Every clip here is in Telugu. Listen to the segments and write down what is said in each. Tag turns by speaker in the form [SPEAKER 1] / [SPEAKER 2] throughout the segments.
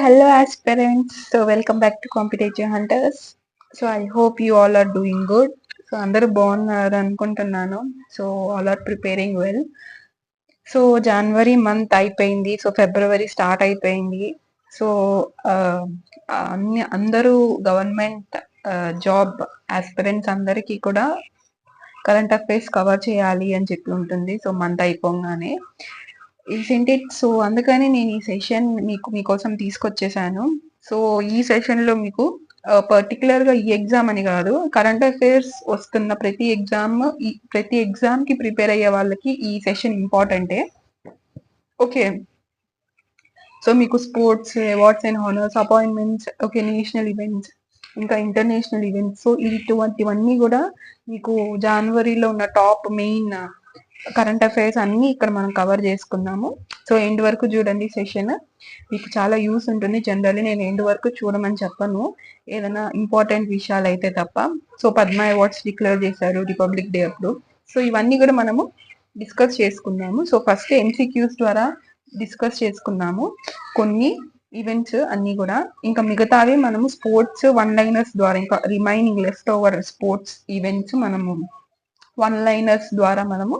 [SPEAKER 1] hello aspirants. So welcome back to Competitive Hunters. So I hope you all are doing good. So అందరూ బాగున్నారు అనుకుంటున్నాను. So all are preparing well. So జనవరి మంత్ అయిపోయింది. సో ఫిబ్రవరి స్టార్ట్ అయిపోయింది. సో అందరూ గవర్నమెంట్ జాబ్ ఆస్పిరెంట్స్ అందరికీ కూడా కరెంట్ అఫైర్స్ కవర్ చేయాలి అని చెప్పి ఉంటుంది. సో మంత్ అయిపోగానే ఇట్. సో అందుకని నేను ఈ సెషన్ మీకోసం తీసుకొచ్చేసాను. సో ఈ సెషన్ లో మీకు పర్టికులర్ గా ఈ ఎగ్జామ్ అని కాదు, కరెంట్ అఫైర్స్ వస్తున్న ప్రతి ఎగ్జామ్ కి ప్రిపేర్ అయ్యే వాళ్ళకి ఈ సెషన్ ఇంపార్టెంటే. ఓకే, సో మీకు sports, awards and honours, appointments, okay, national events, ఇంకా ఇంటర్నేషనల్ ఈవెంట్స్, సో ఇటువంటివన్నీ కూడా మీకు జనవరిలో ఉన్న టాప్ మెయిన్ కరెంట్ అఫైర్స్ అన్ని ఇక్కడ మనం కవర్ చేసుకుందాము. సో ఎండ్ వరకు చూడండి సెషన్, మీకు చాలా యూస్ ఉంటుంది. జనరల్లీ నేను ఎండ్ వరకు చూడమని చెప్పను, ఏదైనా ఇంపార్టెంట్ విషయాలు అయితే తప్ప. సో పద్మ అవార్డ్స్ డిక్లేర్ చేశారు రిపబ్లిక్ డే అప్పుడు. సో ఇవన్నీ కూడా మనము డిస్కస్ చేసుకుందాము. సో ఫస్ట్ ఎంసీక్యూస్ ద్వారా డిస్కస్ చేసుకుందాము కొన్ని ఈవెంట్స్ అన్ని కూడా. ఇంకా మిగతావి మనము స్పోర్ట్స్ వన్ లైనర్స్ ద్వారా, ఇంకా remaining left over sports events మనము వన్ లైనర్స్ ద్వారా మనము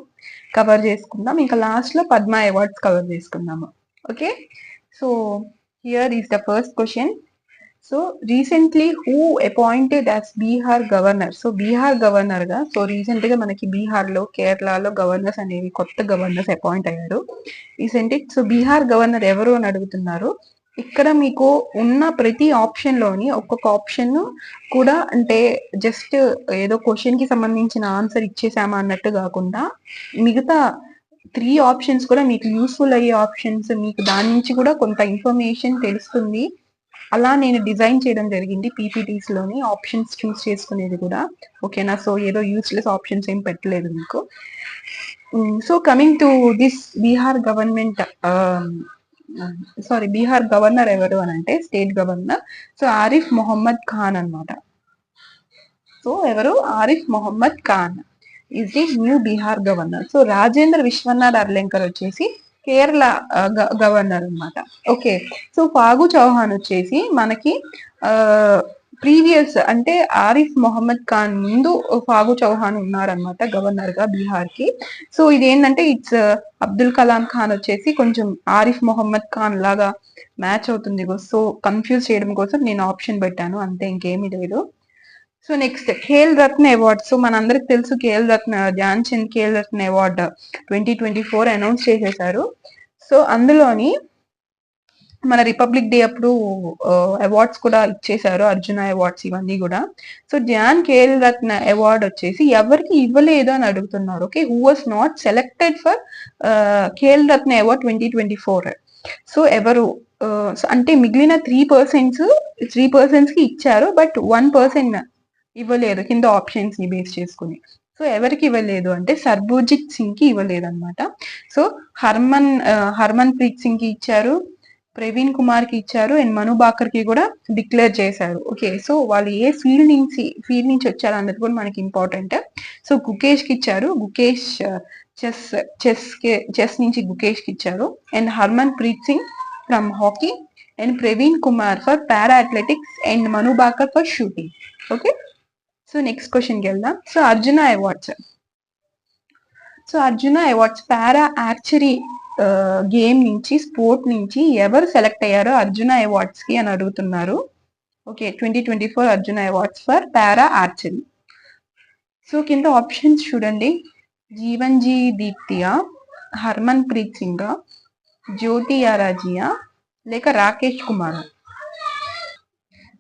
[SPEAKER 1] కవర్ చేసుకుందాం. ఇంకా లాస్ట్ లో పద్మ అవార్డ్స్ కవర్ చేసుకుందాము. Okay, so here is the first question. So recently who appointed as Bihar governor? So Bihar governor గా, సో రీసెంట్ గా మనకి బీహార్ లో, కేరళలో గవర్నర్స్ అనేవి కొత్త గవర్నర్స్ అపాయింట్ అయ్యారు రీసెంట్. సో బీహార్ గవర్నర్ ఎవరు అని అడుగుతున్నారు. ఇక్కడ మీకు ఉన్న ప్రతి ఆప్షన్ లోని ఒక్కొక్క ఆప్షన్ కూడా, అంటే జస్ట్ ఏదో క్వశ్చన్ కి సంబంధించిన ఆన్సర్ ఇచ్చేసామా అన్నట్టు కాకుండా, మిగతా 3 ఆప్షన్స్ కూడా మీకు యూస్ఫుల్ అయ్యే ఆప్షన్స్, మీకు దాని నుంచి కూడా కొంత ఇన్ఫర్మేషన్ తెలుస్తుంది. అలా నేను డిజైన్ చేయడం జరిగింది పీపీటీస్ లోని, ఆప్షన్స్ చూస్ చేసుకునేది కూడా. ఓకేనా, సో ఏదో యూస్లెస్ ఆప్షన్స్ ఏం పెట్టలేదు మీకు. So coming to this Bihar government, Bihar governor ఎవరు అని అంటే, state governor so Arif Mohammad Khan అన్నమాట. సో ఎవరు? Arif Mohammad Khan is the new Bihar governor. So Rajendra Vishwanath Arlekar వచ్చేసి కేరళ గవర్నర్ అన్నమాట. ఓకే, సో ఫాగు చౌహాన్ వచ్చేసి మనకి ప్రీవియస్, అంటే ఆరిఫ్ మొహమ్మద్ ఖాన్ ముందు ఫాగు చౌహాన్ ఉన్నారనమాట గవర్నర్ గా బీహార్ కి. సో ఇదేంటంటే ఇట్స్ అబ్దుల్ కలాం ఖాన్ వచ్చేసి కొంచెం ఆరిఫ్ మొహమ్మద్ ఖాన్ లాగా మ్యాచ్ అవుతుంది. సో కన్ఫ్యూజ్ చేయడం కోసం నేను ఆప్షన్ పెట్టాను, అంతే, ఇంకేమీ లేదు. So next Khel Ratna award. So మనందరికి తెలుసు ధ్యాన్ చంద్ ఖేల్ రత్న అవార్డ్ 2024 అనౌన్స్ చేసేసారు. సో అందులోని మన రిపబ్లిక్ డే అప్పుడు అవార్డ్స్ కూడా ఇచ్చేసారు, అర్జున అవార్డ్స్ ఇవన్నీ కూడా. సో ధ్యాన్ ఖేల్ రత్న అవార్డ్ వచ్చేసి ఎవరికి ఇవ్వలేదు అని అడుగుతున్నారు. Okay, who was not selected for Khel Ratna award 2024. So ఎవరు అంటే మిగిలిన 3% కి ఇచ్చారు, బట్ 1% ఇవ్వలేదు కింద ఆప్షన్స్ ని బేస్ చేసుకుని. సో ఎవరికి ఇవ్వలేదు అంటే సర్బోజిత్ సింగ్ కి ఇవ్వలేదు అనమాట. సో హర్మన్ ప్రీత్ సింగ్ కి ఇచ్చారు, ప్రవీణ్ కుమార్ కి ఇచ్చారు, అండ్ మను బాకర్ కి కూడా డిక్లేర్ చేశారు. ఓకే, సో వాళ్ళు ఏ ఫీల్డ్ నుంచి వచ్చారు అన్నది కూడా మనకి ఇంపార్టెంట్. సో గుకేష్ కి ఇచ్చారు, గుకేష్ చెస్ నుంచి గుకేష్ కి ఇచ్చారు, and Harman Preet Singh from hockey, and Praveen Kumar for para athletics, and Manu Bakar for shooting. Okay, so next క్వశ్చన్కి వెళ్దాం. సో అర్జున అవార్డ్స్ పారా ఆర్చరీ గేమ్ నుంచి, స్పోర్ట్ నుంచి ఎవరు సెలెక్ట్ అయ్యారో అర్జున అవార్డ్స్ కి అని అడుగుతున్నారు. Okay, 2024 Arjuna awards for para archery. So కింద ఆప్షన్స్ చూడండి, జీవన్జీ దీప్తియా, హర్మన్ ప్రీత్ సింగ్, జ్యోతి యారాజియా, లేక రాకేష్ కుమార్.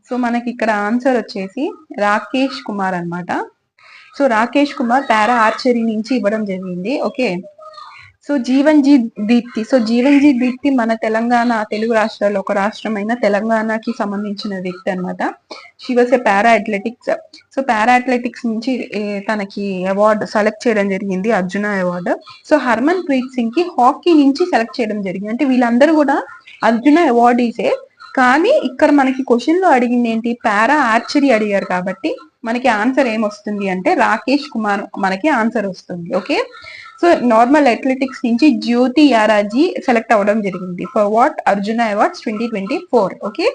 [SPEAKER 1] సో మనకి ఇక్కడ ఆన్సర్ వచ్చేసి రాకేష్ కుమార్ అన్నమాట. సో రాకేష్ కుమార్ పారా ఆర్చరీ నుంచి ఇవ్వడం జరిగింది. ఓకే, సో జీవన్జీ దీప్తి మన తెలుగు రాష్ట్రాల్లో ఒక రాష్ట్రమైన తెలంగాణకి సంబంధించిన వ్యక్తి అనమాట. She was A para athletics. So para athletics నుంచి తనకి అవార్డు సెలెక్ట్ చేయడం జరిగింది, అర్జున అవార్డు. సో హర్మన్ ప్రీత్ సింగ్ కి హాకీ నుంచి సెలెక్ట్ చేయడం జరిగింది. అంటే వీళ్ళందరూ కూడా అర్జున అవార్డీసే, కానీ ఇక్కడ మనకి క్వశ్చన్ లో అడిగింది ఏంటి, పారా ఆర్చరీ అడిగారు కాబట్టి మనకి ఆన్సర్ ఏమొస్తుంది అంటే రాకేష్ కుమార్ మనకి ఆన్సర్ వస్తుంది. ఓకే, సో నార్మల్ అథ్లెటిక్స్ నుంచి జ్యోతి యారాజీ సెలెక్ట్ అవ్వడం జరిగింది for what Arjuna awards 2024. Okay,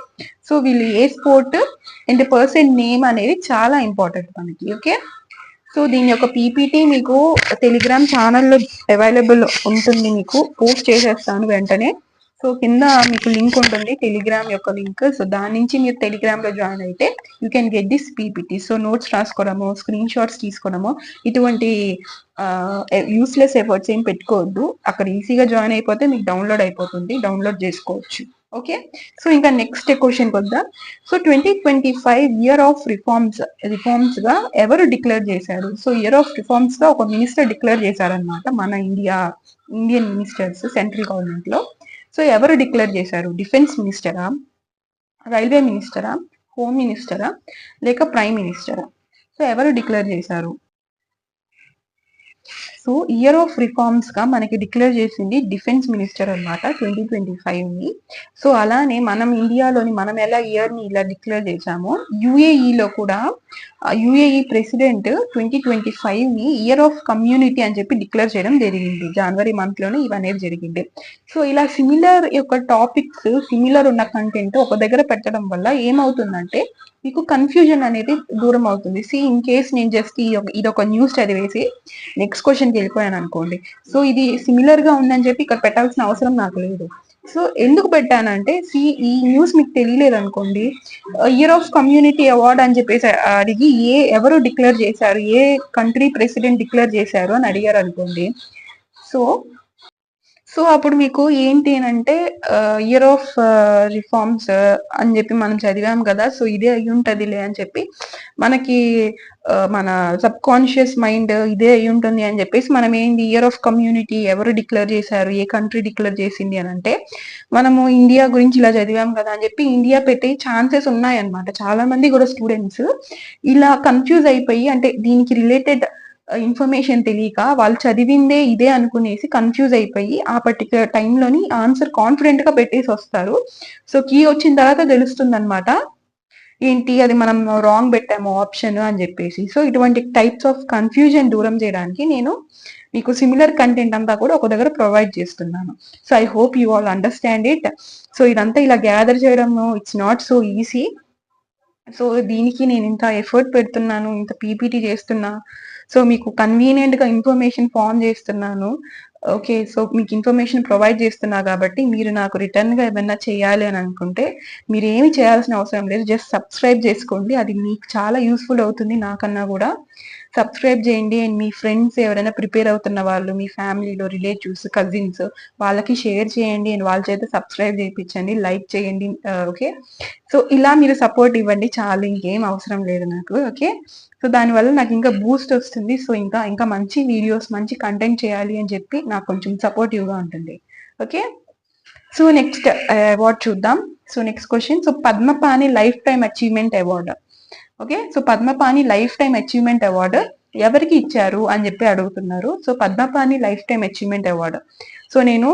[SPEAKER 1] so వీళ్ళు ఏ స్పోర్ట్ అండ్ పర్సన్ నేమ్ అనేది చాలా ఇంపార్టెంట్ మనకి. ఓకే, సో దీని యొక్క పీపీటీ మీకు టెలిగ్రామ్ ఛానల్లో అవైలబుల్ ఉంటుంది, మీకు పోస్ట్ చేసేస్తాను వెంటనే. సో కింద మీకు లింక్ ఉంటుంది, టెలిగ్రామ్ యొక్క లింక్. సో దాని నుంచి మీరు టెలిగ్రామ్ లో జాయిన్ అయితే you can get this PPT. So notes రాసుకోవడము, స్క్రీన్ షాట్స్ తీసుకోవడము, ఇటువంటి యూస్లెస్ ఎఫర్ట్స్ ఏం పెట్టుకోవద్దు. అక్కడ ఈజీగా జాయిన్ అయిపోతే మీకు డౌన్లోడ్ అయిపోతుంది, డౌన్లోడ్ చేసుకోవచ్చు. ఓకే, సో ఇంకా నెక్స్ట్ క్వశ్చన్ వద్దాం. సో 2025 ఇయర్ ఆఫ్ రిఫార్మ్స్ గా ఎవరు డిక్లేర్ చేశారు? సో ఇయర్ ఆఫ్ రిఫార్మ్స్ గా ఒక మినిస్టర్ డిక్లేర్ చేశారనమాట, మన ఇండియన్ మినిస్టర్స్ సెంట్రల్ గవర్నమెంట్ లో. సో ఎవరు డిక్లేర్ చేశారు? డిఫెన్స్ మినిస్టరా, రైల్వే మినిస్టరా, హోమ్ మినిస్టరా, లేక ప్రైమ్ మినిస్టరా? సో ఎవరు డిక్లేర్ చేశారు? సో ఇయర్ ఆఫ్ రిఫార్మ్స్ గా మనకి డిక్లేర్ చేసింది డిఫెన్స్ మినిస్టర్ అనమాట 2025 ని. సో అలానే మనం ఇండియాలోని మనం ఎలా ఇయర్ ని ఇలా డిక్లేర్ చేశామో, యుఏఈలో కూడా యుఏఈ ప్రెసిడెంట్ 2025 ని ఇయర్ ఆఫ్ కమ్యూనిటీ అని చెప్పి డిక్లేర్ చేయడం జరిగింది. జనవరి మంత్ లోనే ఇవనేది జరిగింది. సో ఇలా సిమిలర్ యొక్క టాపిక్స్, సిమిలర్ ఉన్న కంటెంట్ ఒక దగ్గర పెట్టడం వల్ల ఏమవుతుందంటే మీకు కన్ఫ్యూజన్ అనేది దూరం అవుతుంది. ఇన్ కేస్ నేను జస్ట్ ఇది ఒక న్యూస్ చదివేసి నెక్స్ట్ క్వశ్చన్కి వెళ్ళిపోయాను అనుకోండి, సో ఇది సిమిలర్ గా ఉందని చెప్పి ఇక్కడ పెట్టాల్సిన అవసరం నాకు లేదు. సో ఎందుకు పెట్టానంటే ఈ న్యూస్ మీకు తెలియలేదు అనుకోండి, ఇయర్ ఆఫ్ కమ్యూనిటీ అవార్డ్ అని చెప్పేసి అడిగి ఎవరు డిక్లేర్ చేశారు, ఏ కంట్రీ ప్రెసిడెంట్ డిక్లేర్ చేశారు అని అడిగారు అనుకోండి, సో అప్పుడు మీకు ఏంటి అంటే ఇయర్ ఆఫ్ రిఫార్మ్స్ అని చెప్పి మనం చదివాం కదా, సో ఇదే అయి ఉంటదిలే అని చెప్పి మనకి మన సబ్ కాన్షియస్ మైండ్ ఇదే అయి ఉంటుంది అని చెప్పేసి మనం ఏంటి ఇయర్ ఆఫ్ కమ్యూనిటీ ఎవరు డిక్లేర్ చేశారు, ఏ కంట్రీ డిక్లేర్ చేసింది అని అంటే మనము ఇండియా గురించి ఇలా చదివాం కదా అని చెప్పి ఇండియా పెట్టే ఛాన్సెస్ ఉన్నాయన్నమాట. చాలా మంది కూడా స్టూడెంట్స్ ఇలా కన్ఫ్యూజ్ అయిపోయి, అంటే దీనికి రిలేటెడ్ ఇన్ఫర్మేషన్ తెలియక వాళ్ళు చదివిందే ఇదే అనుకునేసి కన్ఫ్యూజ్ అయిపోయి ఆ పర్టికులర్ టైంలోని ఆన్సర్ కాన్ఫిడెంట్ గా పెట్టేసి వస్తారు. సో కీ వచ్చిన తర్వాత తెలుస్తుంది అనమాట ఏంటి అది మనం రాంగ్ పెట్టాము ఆప్షన్ అని చెప్పేసి. సో ఇటువంటి టైప్స్ ఆఫ్ కన్ఫ్యూజన్ దూరం చేయడానికి నేను మీకు సిమిలర్ కంటెంట్ అంతా కూడా ఒక దగ్గర ప్రొవైడ్ చేస్తున్నాను. So I hope you all understand it. So ఇదంతా ఇలా గ్యాదర్ చేయడం it's not so easy. So దీనికి నేను ఇంత ఎఫర్ట్ పెడుతున్నాను, ఇంత పీపీటీ చేస్తున్నా, సో మీకు కన్వీనియంట్ గా ఇన్ఫర్మేషన్ ఫామ్ చేస్తున్నాను. ఓకే, సో మీకు ఇన్ఫర్మేషన్ ప్రొవైడ్ చేస్తున్నా కాబట్టి మీరు నాకు రిటర్న్ గా ఏమైనా చేయాలి అని అనుకుంటే మీరు ఏమి చేయాల్సిన అవసరం లేదు, జస్ట్ సబ్స్క్రైబ్ చేసుకోండి, అది మీకు చాలా యూస్ఫుల్ అవుతుంది నాకన్నా కూడా. సబ్స్క్రైబ్ చేయండి అండ్ మీ ఫ్రెండ్స్ ఎవరైనా ప్రిపేర్ అవుతున్న వాళ్ళు, మీ ఫ్యామిలీలో రిలేటివ్స్, కజిన్స్ వాళ్ళకి షేర్ చేయండి అండ్ వాళ్ళ చేత సబ్స్క్రైబ్ చేయించండి, లైక్ చేయండి. ఓకే, సో ఇలా మీరు సపోర్ట్ ఇవ్వండి చాలు, ఇంకేం అవసరం లేదు నాకు. ఓకే, సో దానివల్ల నాకు ఇంకా బూస్ట్ వస్తుంది. సో ఇంకా మంచి వీడియోస్, మంచి కంటెంట్ చేయాలి అని చెప్పి నాకు కొంచెం సపోర్టివ్ గా ఉంటుంది. ఓకే, సో నెక్స్ట్ అవార్డ్ చూద్దాం. So next question, so Padmapani lifetime achievement award. Okay, so Padmapani lifetime achievement award ఎవరికి ఇచ్చారు అని చెప్పి అడుగుతున్నారు. So Padmapani lifetime achievement award, so నేను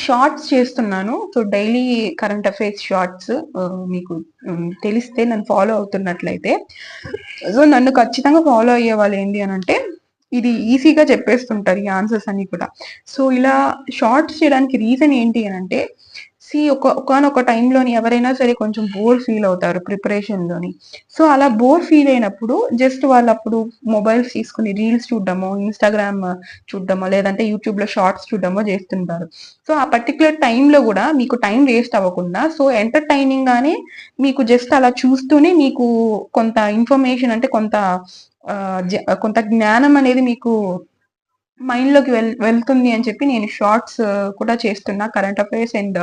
[SPEAKER 1] షార్ట్స్ చేస్తున్నాను. So daily current affairs shorts మీకు తెలిస్తే నన్ను ఫాలో అవుతున్నట్లయితే, సో నన్ను ఖచ్చితంగా ఫాలో అయ్యే వాళ్ళు ఏంటి అని అంటే ఇది ఈజీగా చెప్పేస్తుంటారు ఈ ఆన్సర్స్ అన్ని కూడా. సో ఇలా షార్ట్స్ చేయడానికి రీజన్ ఏంటి అని అంటే ఒకనొక టైంలోని ఎవరైనా సరే కొంచెం బోర్ ఫీల్ అవుతారు ప్రిపరేషన్ లోని. సో అలా బోర్ ఫీల్ అయినప్పుడు జస్ట్ వాళ్ళు అప్పుడు మొబైల్స్ తీసుకుని రీల్స్ చూడడమో, ఇన్స్టాగ్రామ్ చూడడమో, లేదంటే యూట్యూబ్ లో షార్ట్స్ చూడడమో చేస్తుంటారు. సో ఆ పర్టికులర్ టైంలో కూడా మీకు టైం వేస్ట్ అవ్వకుండా, సో ఎంటర్టైనింగ్ గానే మీకు జస్ట్ అలా చూస్తూనే మీకు కొంత ఇన్ఫర్మేషన్ అంటే కొంత జ్ఞానం అనేది మీకు మైండ్ లోకి వెళ్తుంది అని చెప్పి నేను షార్ట్స్ కూడా చేస్తున్నా, current affairs and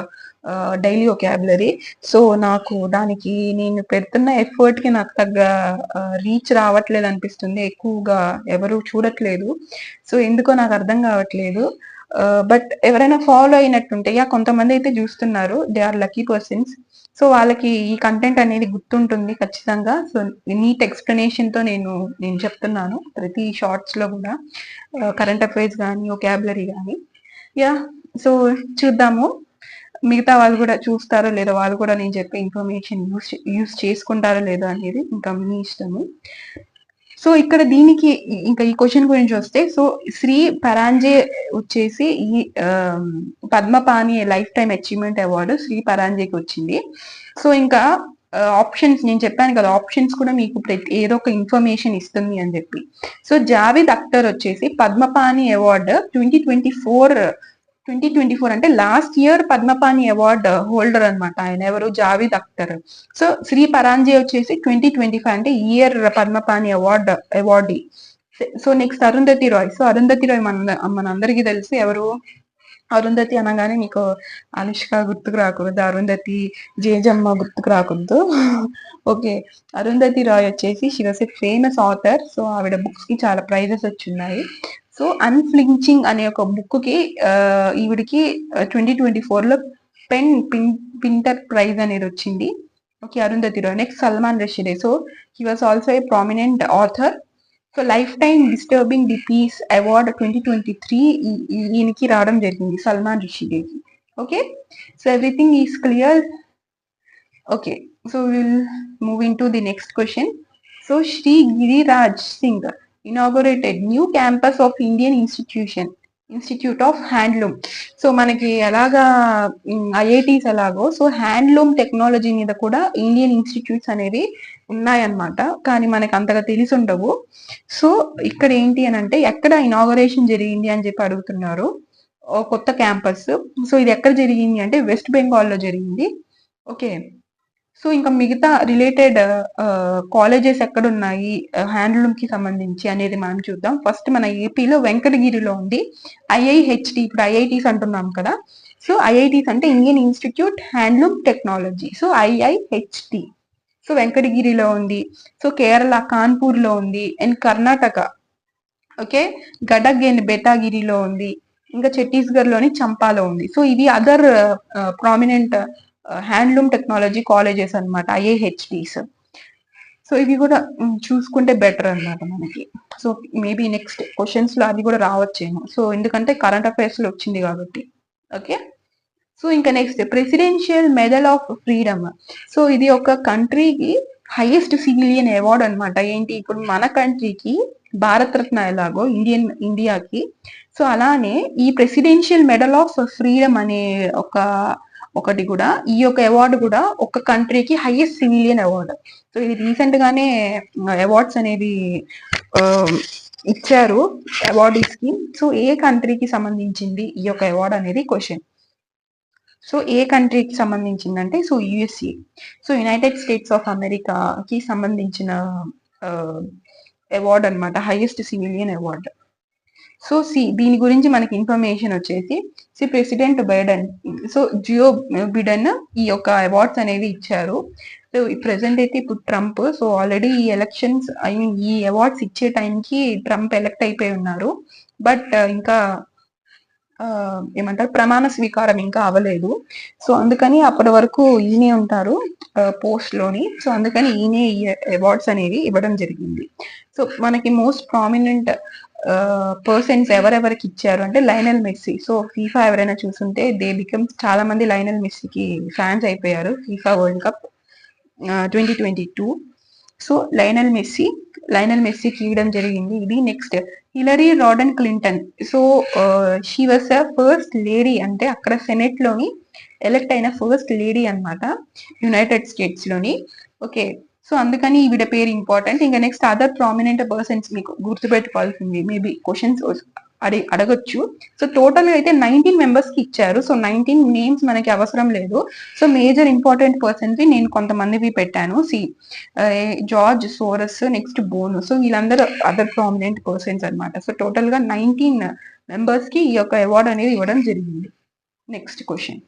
[SPEAKER 1] daily vocabulary. So నాకు దానికి నేను పెడుతున్న ఎఫర్ట్ కి నాకు తగ్గ రీచ్ రావట్లేదు అనిపిస్తుంది, ఎక్కువగా ఎవరు చూడట్లేదు. సో ఎందుకో నాకు అర్థం కావట్లేదు. బట్ ఎవరైనా ఫాలో అయినట్టుంటే కొంతమంది అయితే చూస్తున్నారు, they are lucky persons. So వాళ్ళకి ఈ కంటెంట్ అనేది గుర్తుంటుంది ఖచ్చితంగా. సో నీట్ ఎక్స్ప్లెనేషన్ తో నేను చెప్తున్నాను ప్రతి షార్ట్స్ లో కూడా, కరెంట్ అఫైర్స్ కానీ వొకాబులరీ కానీ. సో చూద్దాము మిగతా వాళ్ళు కూడా చూస్తారో లేదో, వాళ్ళు కూడా నేను చెప్పే ఇన్ఫర్మేషన్ యూస్ చేసుకుంటారో లేదో అనేది ఇంకా మీ ఇష్టము. సో ఇక్కడ దీనికి ఇంకా ఈ క్వశ్చన్ గురించి వస్తే, సో శ్రీ పరాంజే వచ్చేసి ఈ Padmapani lifetime achievement award Shri పరాంజేకి వచ్చింది. సో ఇంకా ఆప్షన్స్ నేను చెప్పాను కదా, ఆప్షన్స్ కూడా మీకు ఏదో ఒక ఇన్ఫర్మేషన్ ఇస్తుంది అని చెప్పి. సో జావేద్ అఖ్తర్ వచ్చేసి పద్మపాణి అవార్డు 2024 అంటే last year Padmapani award holder అనమాట ఆయన. ఎవరు? జావేద్ అఖ్తర్. సో శ్రీ పరాంజే వచ్చేసి 2025 అంటే year Padmapani awardee. So next Arundhati Roy. So Arundhati Roy మనందరికీ తెలుసు. ఎవరు? అరుంధతి అనగానే మీకు అనుష్క గుర్తుకు రాకూడదు, అరుంధతి జేజమ్మ గుర్తుకు రాకూడదు. ఓకే, అరుంధతి రాయ్ వచ్చేసి she was a famous author. So ఆవిడ బుక్స్ కి చాలా ప్రైజెస్ వచ్చున్నాయి. సో అన్ఫ్లించింగ్ అనే ఒక బుక్ కి ఈవిడికి 2024 లో పింటర్ ప్రైజ్ అనేది వచ్చింది. Okay, Arundhati Roy. Next Salman Rushdie. So he was also a prominent author. So lifetime disturbing the peace award 2023 ఈయనకి రావడం జరిగింది, సల్మాన్ రషీదేకి. Okay, so everything is clear. Okay, so will move into the next question. So Shri Giriraj Singh inaugurated new campus of Indian Institute of Handloom. So మనకి ఎలాగా ఐఐటీస్ ఎలాగో, సో హ్యాండ్లూమ్ టెక్నాలజీ మీద కూడా ఇండియన్ ఇన్స్టిట్యూట్స్ అనేవి ఉన్నాయన్నమాట. కానీ మనకి అంతగా తెలిసి ఉండవు. సో ఇక్కడ ఏంటి అని అంటే, ఎక్కడ ఇనాగరేషన్ జరిగింది అని చెప్పి అడుగుతున్నారు. కొత్త క్యాంపస్. సో ఇది ఎక్కడ జరిగింది అంటే వెస్ట్ బెంగాల్లో జరిగింది. ఓకే, సో ఇంకా మిగతా రిలేటెడ్ కాలేజెస్ ఎక్కడ ఉన్నాయి హ్యాండ్లూమ్ కి సంబంధించి అనేది మనం చూద్దాం. ఫస్ట్ మన ఏపీలో వెంకటగిరిలో ఉంది ఐఐహెచ్టి. ఇప్పుడు ఐఐటీస్ అంటున్నాం కదా, సో ఐఐటీస్ అంటే Indian institute handloom technology. So IIHT. So వెంకటగిరిలో ఉంది. సో కేరళ కాన్పూర్ లో ఉంది. And Karnataka okay Gadag and బెటాగిరిలో ఉంది. ఇంకా ఛత్తీస్గఢ్ లోని చంపాలో ఉంది. సో ఇవి other prominent handloom technology colleges అనమాట, ఐఐహెచ్టీస్. సో ఇవి కూడా చూసుకుంటే బెటర్ అనమాట మనకి. సో మేబీ నెక్స్ట్ క్వశ్చన్స్ లో అది కూడా రావచ్చేమో. సో ఎందుకంటే కరెంట్ అఫైర్స్ లో వచ్చింది కాబట్టి. ఓకే, సో ఇంకా next presidential medal of freedom. So ఇది ఒక కంట్రీకి హైయెస్ట్ సివిలియన్ అవార్డ్ అనమాట. ఏంటి, ఇప్పుడు మన కంట్రీకి భారత రత్న ఎలాగో ఇండియాకి, సో అలానే ఈ ప్రెసిడెన్షియల్ మెడల్ ఆఫ్ ఫ్రీడమ్ అనే ఒకటి కూడా, ఈ యొక్క అవార్డు కూడా ఒక కంట్రీకి హైయెస్ట్ సివిలియన్ అవార్డు. సో ఇది రీసెంట్ గానే అవార్డ్స్ అనేవి ఇచ్చారు అవార్డీస్ కి. సో ఏ కంట్రీకి సంబంధించింది ఈ యొక్క అవార్డు అనేది క్వశ్చన్. సో ఏ కంట్రీకి సంబంధించిందంటే, so USA. So United States of అమెరికాకి సంబంధించిన అవార్డు అనమాట, హైయెస్ట్ సివిలియన్ అవార్డు. సో దీని గురించి మనకి ఇన్ఫర్మేషన్ వచ్చేసి president Biden, so Joe Biden ఈ యొక్క అవార్డ్స్ అనేవి ఇచ్చారు. సో ప్రెసెంట్ అయితే ఇప్పుడు ట్రంప్, సో ఆల్రెడీ ఈ ఎలక్షన్స్ ఈ అవార్డ్స్ ఇచ్చే టైంకి ట్రంప్ ఎలక్ట్ అయిపోయి ఉన్నారు. బట్ ఇంకా ఏమంటారు, ప్రమాణ స్వీకారం ఇంకా అవ్వలేదు. సో అందుకని అప్పటి వరకు ఈయనే ఉంటారు పోస్ట్ లోని. సో అందుకని ఈయనే ఈ అవార్డ్స్ అనేవి ఇవ్వడం జరిగింది. సో మనకి మోస్ట్ ప్రామినెంట్ పర్సన్స్ ఎవరెవరికి ఇచ్చారు అంటే లయనల్ మెస్సీ. సో ఫీఫా ఎవరైనా చూస్తుంటే దే బికమ్ చాలా మంది లయనల్ మెస్సీకి ఫ్యాన్స్ అయిపోయారు FIFA world cup 2022. So Lionel మెస్సీకి ఇవ్వడం జరిగింది ఇది. Next Hillary Rodham Clinton. So she was a first lady, అంటే అక్కడ సెనెట్ లోని ఎలక్ట్ అయిన ఫస్ట్ లేడీ అనమాట యునైటెడ్ స్టేట్స్ లోని. ఓకే, సో అందుకని ఈవిడ పేరు ఇంపార్టెంట్. ఇంకా నెక్స్ట్ అదర్ ప్రామినెంట్ పర్సన్స్ మీకు గుర్తుపెట్టుకోవాల్సింది, మేబీ క్వశ్చన్స్ అడగొచ్చు. సో టోటల్ అయితే 19 మెంబర్స్ కి ఇచ్చారు. సో 19 నేమ్స్ మనకి అవసరం లేదు. సో మేజర్ ఇంపార్టెంట్ పర్సన్స్ నేను కొంతమందివి పెట్టాను. జార్జ్ సోరస్, నెక్స్ట్ బోను. సో వీళ్ళందరూ అదర్ ప్రామినెంట్ పర్సన్స్ అనమాట. సో టోటల్ గా 19 మెంబర్స్ కి ఈ యొక్క అవార్డు అనేది ఇవ్వడం జరిగింది. Next question.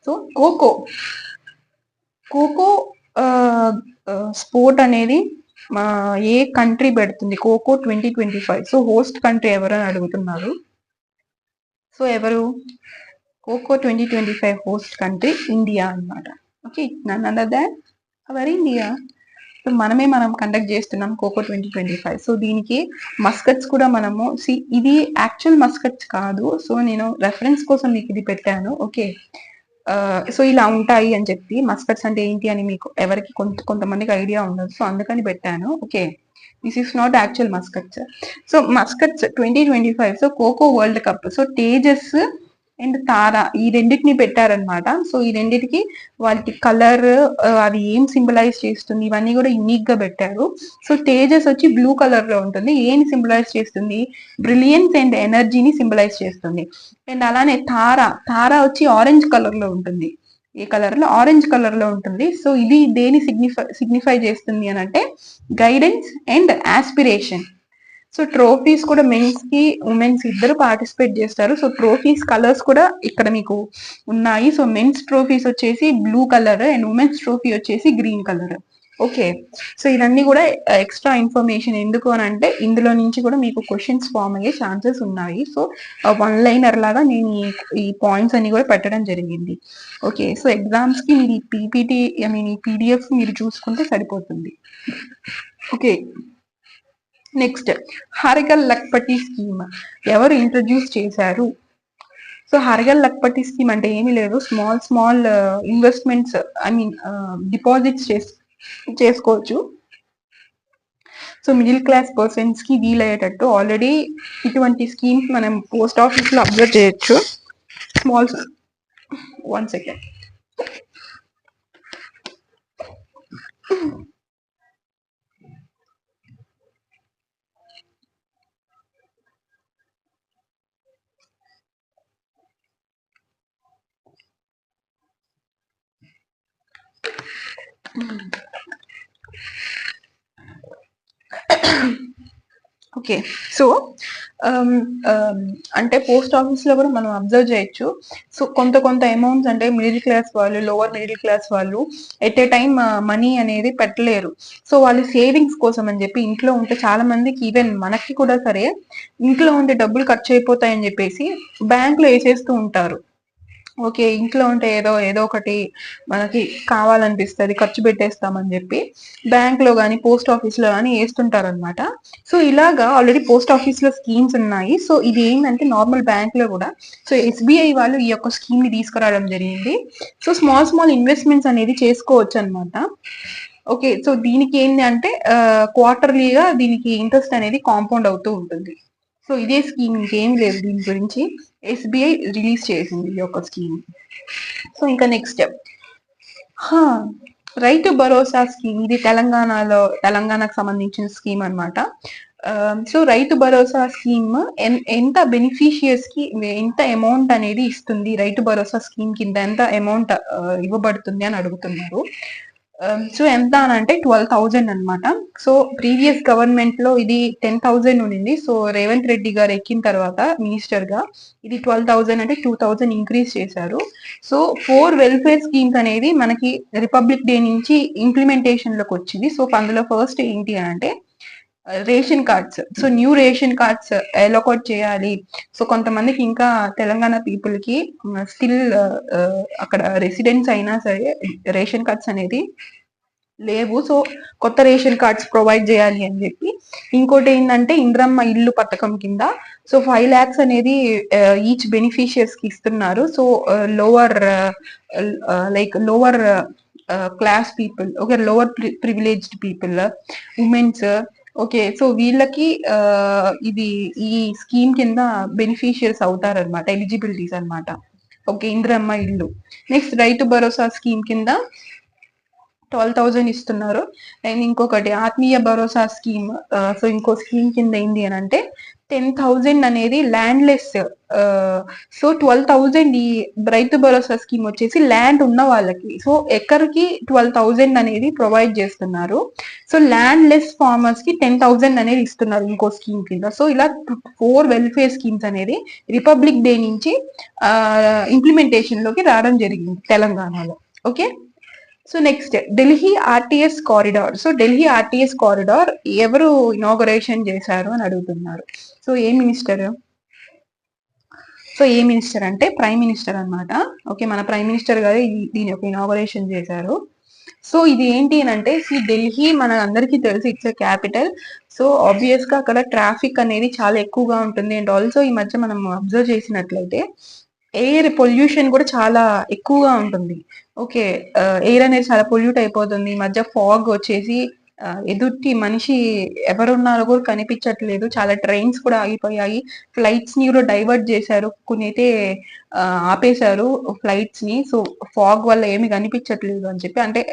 [SPEAKER 1] So kho kho sport అనేది ఏ కంట్రీ పెడుతుంది ఖోఖో 2025? సో హోస్ట్ కంట్రీ ఎవరు అని అడుగుతున్నారు. సో ఎవరు? ఖోఖో 2025 హోస్ట్ కంట్రీ ఇండియా అన్నమాట. Okay, none other than our India. So మనం కండక్ట్ చేస్తున్నాం ఖోఖో 2025. సో దీనికి మస్కట్స్ కూడా మనము ఇది యాక్చువల్ మస్కట్స్ కాదు. సో నేను రెఫరెన్స్ కోసం మీకు ఇది పెట్టాను. ఓకే, సో ఇలా ఉంటాయి అని చెప్పి. మస్కట్స్ అంటే ఏంటి అని మీకు ఎవరికి కొంతమందికి ఐడియా ఉండదు. సో అందుకని పెట్టాను. Okay, this is not actual mascots. So mascots 2025, so kho kho world cup, so Tejas and Tara ఈ రెండింటిని పెట్టారనమాట. సో ఈ రెండింటికి వాటి కలర్, అది ఏం సింబలైజ్ చేస్తుంది ఇవన్నీ కూడా యూనిక్ గా పెట్టారు. సో తేజస్ వచ్చి బ్లూ కలర్ లో ఉంటుంది, ఏం సింబలైజ్ చేస్తుంది, బ్రిలియన్స్ అండ్ ఎనర్జీని సింబలైజ్ చేస్తుంది. అండ్ అలానే తారా వచ్చి ఆరెంజ్ కలర్ లో ఉంటుంది, ఏ కలర్ లో, ఆరెంజ్ కలర్ లో ఉంటుంది. సో ఇది దేని సిగ్నిఫై చేస్తుంది అని అంటే guidance and aspiration. So trophies కూడా మెన్స్ కి ఉమెన్స్ ఇద్దరు పార్టిసిపేట్ చేస్తారు. సో ట్రోఫీస్ కలర్స్ కూడా ఇక్కడ మీకు ఉన్నాయి. సో మెన్స్ ట్రోఫీస్ వచ్చేసి blue colour and women's trophy వచ్చేసి గ్రీన్ కలర్. ఓకే, సో ఇవన్నీ కూడా ఎక్స్ట్రా ఇన్ఫర్మేషన్. ఎందుకు అని అంటే ఇందులో నుంచి కూడా మీకు క్వశ్చన్స్ ఫామ్ అయ్యే ఛాన్సెస్ ఉన్నాయి. సో వన్ లైనర్ లాగా నేను ఈ పాయింట్స్ అన్ని కూడా పెట్టడం జరిగింది. ఓకే, సో ఎగ్జామ్స్ కి మీరు ఈ పీపీటీ, ఐ మీన్ ఈ పీడిఎఫ్ మీరు చూసుకుంటే సరిపోతుంది. ఓకే, నెక్స్ట్ హరగల్ లక్పతి స్కీమ్ ఎవరు ఇంట్రడ్యూస్ చేశారు? సో హరగల్ లక్పతి స్కీమ్ అంటే ఏమీ లేదు, small investments, I mean deposits చేసుకోవచ్చు. సో మిడిల్ క్లాస్ పర్సన్స్ కి వీలయ్యేటట్టు ఆల్రెడీ ఇటువంటి స్కీమ్స్ మనం పోస్ట్ ఆఫీస్ లో అబ్జర్వ్ చేయొచ్చు. Small, 1 second. ఓకే, సో అంటే పోస్ట్ ఆఫీస్ లో కూడా మనం అబ్జర్వ్ చేయొచ్చు. సో కొంత అమౌంట్స్ అంటే మిడిల్ క్లాస్ వాళ్ళు, లోవర్ మిడిల్ క్లాస్ వాళ్ళు ఎట్ ఏ టైం మనీ అనేది పెట్టలేరు. సో వాళ్ళు సేవింగ్స్ కోసం అని చెప్పి ఇంట్లో ఉంటే, చాలా మందికి ఈవెన్ మనకి కూడా సరే ఇంట్లో ఉంటే డబ్బులు ఖర్చు అయిపోతాయని చెప్పేసి బ్యాంక్ లో వేసేస్తూ ఉంటారు. ఓకే, ఇంట్లో ఉంటే ఏదో ఒకటి మనకి కావాలనిపిస్తుంది, ఖర్చు పెట్టేస్తామని చెప్పి బ్యాంక్ లో కానీ పోస్ట్ ఆఫీస్ లో కానీ వేస్తుంటారు అనమాట. సో ఇలాగా ఆల్రెడీ పోస్ట్ ఆఫీస్ లో స్కీమ్స్ ఉన్నాయి. సో ఇది ఏంటంటే నార్మల్ బ్యాంక్ లో కూడా, సో ఎస్బీఐ వాళ్ళు ఈ యొక్క స్కీమ్ ని తీసుకురావడం జరిగింది. సో స్మాల్ ఇన్వెస్ట్మెంట్స్ అనేది చేసుకోవచ్చు అనమాట. ఓకే, సో దీనికి ఏంటి అంటే క్వార్టర్లీగా దీనికి ఇంట్రెస్ట్ అనేది కాంపౌండ్ అవుతూ ఉంటుంది. సో ఇదే స్కీమ్, ఇంకేం లేదు, దీని గురించి ఎస్బీఐ రిలీజ్ చేసింది ఈ యొక్క స్కీమ్. సో ఇంకా నెక్స్ట్ రైతు భరోసా స్కీమ్, ఇది తెలంగాణకు సంబంధించిన స్కీమ్ అనమాట. సో రైతు భరోసా స్కీమ్ ఎంత బెనిఫిషియర్స్ కి ఎంత అమౌంట్ అనేది ఇస్తుంది, రైతు భరోసా స్కీమ్ కింద ఎంత అమౌంట్ ఇవ్వబడుతుంది అని అడుగుతున్నారు. సో ఎంత అని అంటే 12,000 అనమాట. సో ప్రీవియస్ గవర్నమెంట్ లో ఇది 10,000 ఉండింది. సో రేవంత్ రెడ్డి గారు ఎక్కిన తర్వాత మినిస్టర్ గా ఇది 12,000 అంటే 2,000 ఇంక్రీజ్ చేశారు. సో 4 వెల్ఫేర్ స్కీమ్స్ అనేది మనకి రిపబ్లిక్ డే నుంచి ఇంప్లిమెంటేషన్ లోకి వచ్చింది. సో అందులో ఫస్ట్ ఏంటి అని అంటే ration cards. So new ration cards allocate చేయాలి. సో కొంతమందికి ఇంకా తెలంగాణ పీపుల్ కి స్టిల్ అక్కడ రెసిడెంట్స్ అయినా సరే రేషన్ కార్డ్స్ అనేది లేవు. సో కొత్త రేషన్ కార్డ్స్ ప్రొవైడ్ చేయాలి అని చెప్పి. ఇంకోటి ఏంటంటే ఇంద్రమ్మ ఇల్లు పథకం కింద సో 5 lakhs అనేది ఈచ్ బెనిఫిషియర్స్ కి ఇస్తున్నారు. So lower class people, okay, lower privileged people, women's, okay, so వీళ్ళకి ఇది ఈ స్కీమ్ కింద బెనిఫిషియర్స్ అవుతారనమాట, ఎలిజిబిలిటీస్ అనమాట. ఓకే, ఇంద్రమ్మ ఇల్లు. నెక్స్ట్ రైతు భరోసా స్కీమ్ కింద 12,000 ఇస్తున్నారు. అండ్ ఇంకొకటి ఆత్మీయ భరోసా స్కీమ్. సో ఇంకో స్కీమ్ కింద ఏంటి అని అంటే 10,000 అనేది ల్యాండ్ లెస్. సో 12,000 ఈ రైతు భరోసా స్కీమ్ వచ్చేసి ల్యాండ్ ఉన్న వాళ్ళకి. సో ఎకర్కి 12,000 అనేది ప్రొవైడ్ చేస్తున్నారు. సో ల్యాండ్ లెస్ ఫార్మర్స్ కి 10,000 అనేది ఇస్తున్నారు ఇంకో స్కీమ్ కింద. సో ఇలా 4 వెల్ఫేర్ స్కీమ్స్ అనేది రిపబ్లిక్ డే నుంచి ఇంప్లిమెంటేషన్ లోకి రావడం జరిగింది తెలంగాణలో. Okay, so next Delhi RTS corridor. So Delhi RTS corridor ఎవరు ఇనాగరేషన్ చేశారు అని అడుగుతున్నారు. సో ఏ మినిస్టర్? సో ఏ మినిస్టర్ అంటే ప్రైమ్ మినిస్టర్ అనమాట. ఓకే, మన ప్రైమ్ మినిస్టర్ గారు దీని యొక్క ఇనాగరేషన్ చేశారు. సో ఇది ఏంటి అని అంటే ఢిల్లీ మన అందరికీ తెలుసు, it's a capital. So obvious గా అక్కడ ట్రాఫిక్ అనేది చాలా ఎక్కువగా ఉంటుంది. అండ్ ఆల్సో ఈ మధ్య మనం అబ్జర్వ్ చేసినట్లయితే ఎయిర్ పొల్యూషన్ కూడా చాలా ఎక్కువగా ఉంటుంది. ఓకే, ఎయిర్ అనేది చాలా పొల్యూట్ అయిపోతుంది. ఈ మధ్య ఫాగ్ వచ్చేసి ఎదుటి మనిషి ఎవరున్నారో కూడా కనిపించట్లేదు. చాలా ట్రైన్స్ కూడా ఆగిపోయాయి. ఫ్లైట్స్ ని కూడా డైవర్ట్ చేశారు. కొన్ని అయితే ఆపేశారు ఫ్లైట్స్ ని. సో ఫాగ్ వల్ల ఏమి కనిపించట్లేదు అని చెప్పి, అంటే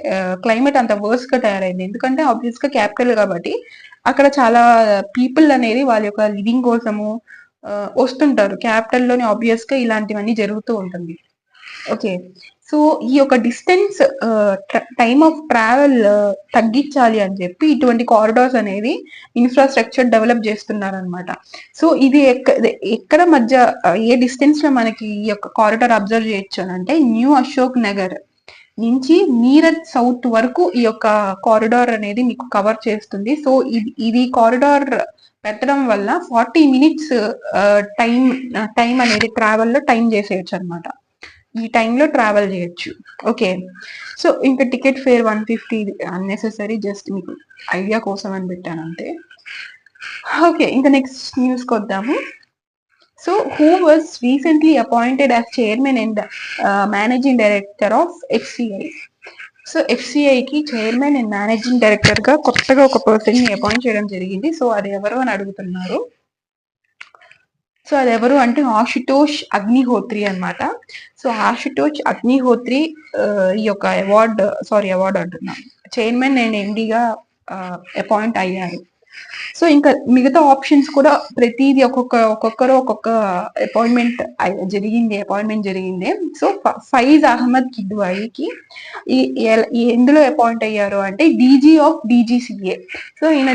[SPEAKER 1] క్లైమేట్ అంత వర్స్ గా తయారైంది. ఎందుకంటే ఆబ్వియస్ గా క్యాపిటల్ కాబట్టి అక్కడ చాలా పీపుల్ అనేది వాళ్ళ యొక్క లివింగ్ కోసము వస్తుంటారు. క్యాపిటల్ లోని ఆబ్వియస్ గా ఇలాంటివన్నీ జరుగుతూ ఉంటుంది. ఓకే. సో ఈ యొక్క డిస్టెన్స్ టైమ్ ఆఫ్ ట్రావెల్ తగ్గించాలి అని చెప్పి ఇటువంటి కారిడార్స్ అనేది ఇన్ఫ్రాస్ట్రక్చర్ డెవలప్ చేస్తున్నారనమాట. సో ఇది ఎక్కడ మధ్య ఏ డిస్టెన్స్ లో మనకి ఈ యొక్క కారిడార్ అబ్జర్వ్ చేయొచ్చు అని అంటే, న్యూ అశోక్ నగర్ నుంచి మీరట్ సౌత్ వరకు ఈ యొక్క కారిడార్ అనేది మీకు కవర్ చేస్తుంది. సో ఇది కారిడార్ పెట్టడం వల్ల 40 మినిట్స్ టైం అనేది ట్రావెల్ లో టైం చేసేయచ్చు అనమాట. ఈ టైంలో ట్రావెల్ చేయొచ్చు. ఓకే. సో ఇంకా టికెట్ ఫేర్ 150 అన్నెసెసరీ, జస్ట్ మీకు ఐడియా కోసం అని పెట్టాను అంతే. ఓకే, ఇంకా నెక్స్ట్ న్యూస్కి వద్దాము. So who was recently appointed as chairman and managing director of FCI? So FCI కి చైర్మన్ అండ్ మేనేజింగ్ డైరెక్టర్ గా కొత్తగా ఒక పర్సన్ ని అపాయింట్ చేయడం జరిగింది. సో అది ఎవరు అని అడుగుతున్నారు. సో అది ఎవరు అంటే ఆశుతోష్ అగ్నిహోత్రి అనమాట. సో ఆశుతోష్ అగ్నిహోత్రి ఈ యొక్క అవార్డు అంటున్నా, చైర్మన్ అండ్ ఎండిగా అపాయింట్ అయ్యారు. సో ఇంకా మిగతా ఆప్షన్స్ కూడా ప్రతిదీ ఒక్కొక్కరు ఒక్కొక్క అపాయింట్మెంట్ జరిగింది. సో ఫైజ్ అహ్మద్ కిద్వాయికి ఎందులో అపాయింట్ అయ్యారు అంటే డీజీ ఆఫ్ డీజీసీఏ. సో ఈయన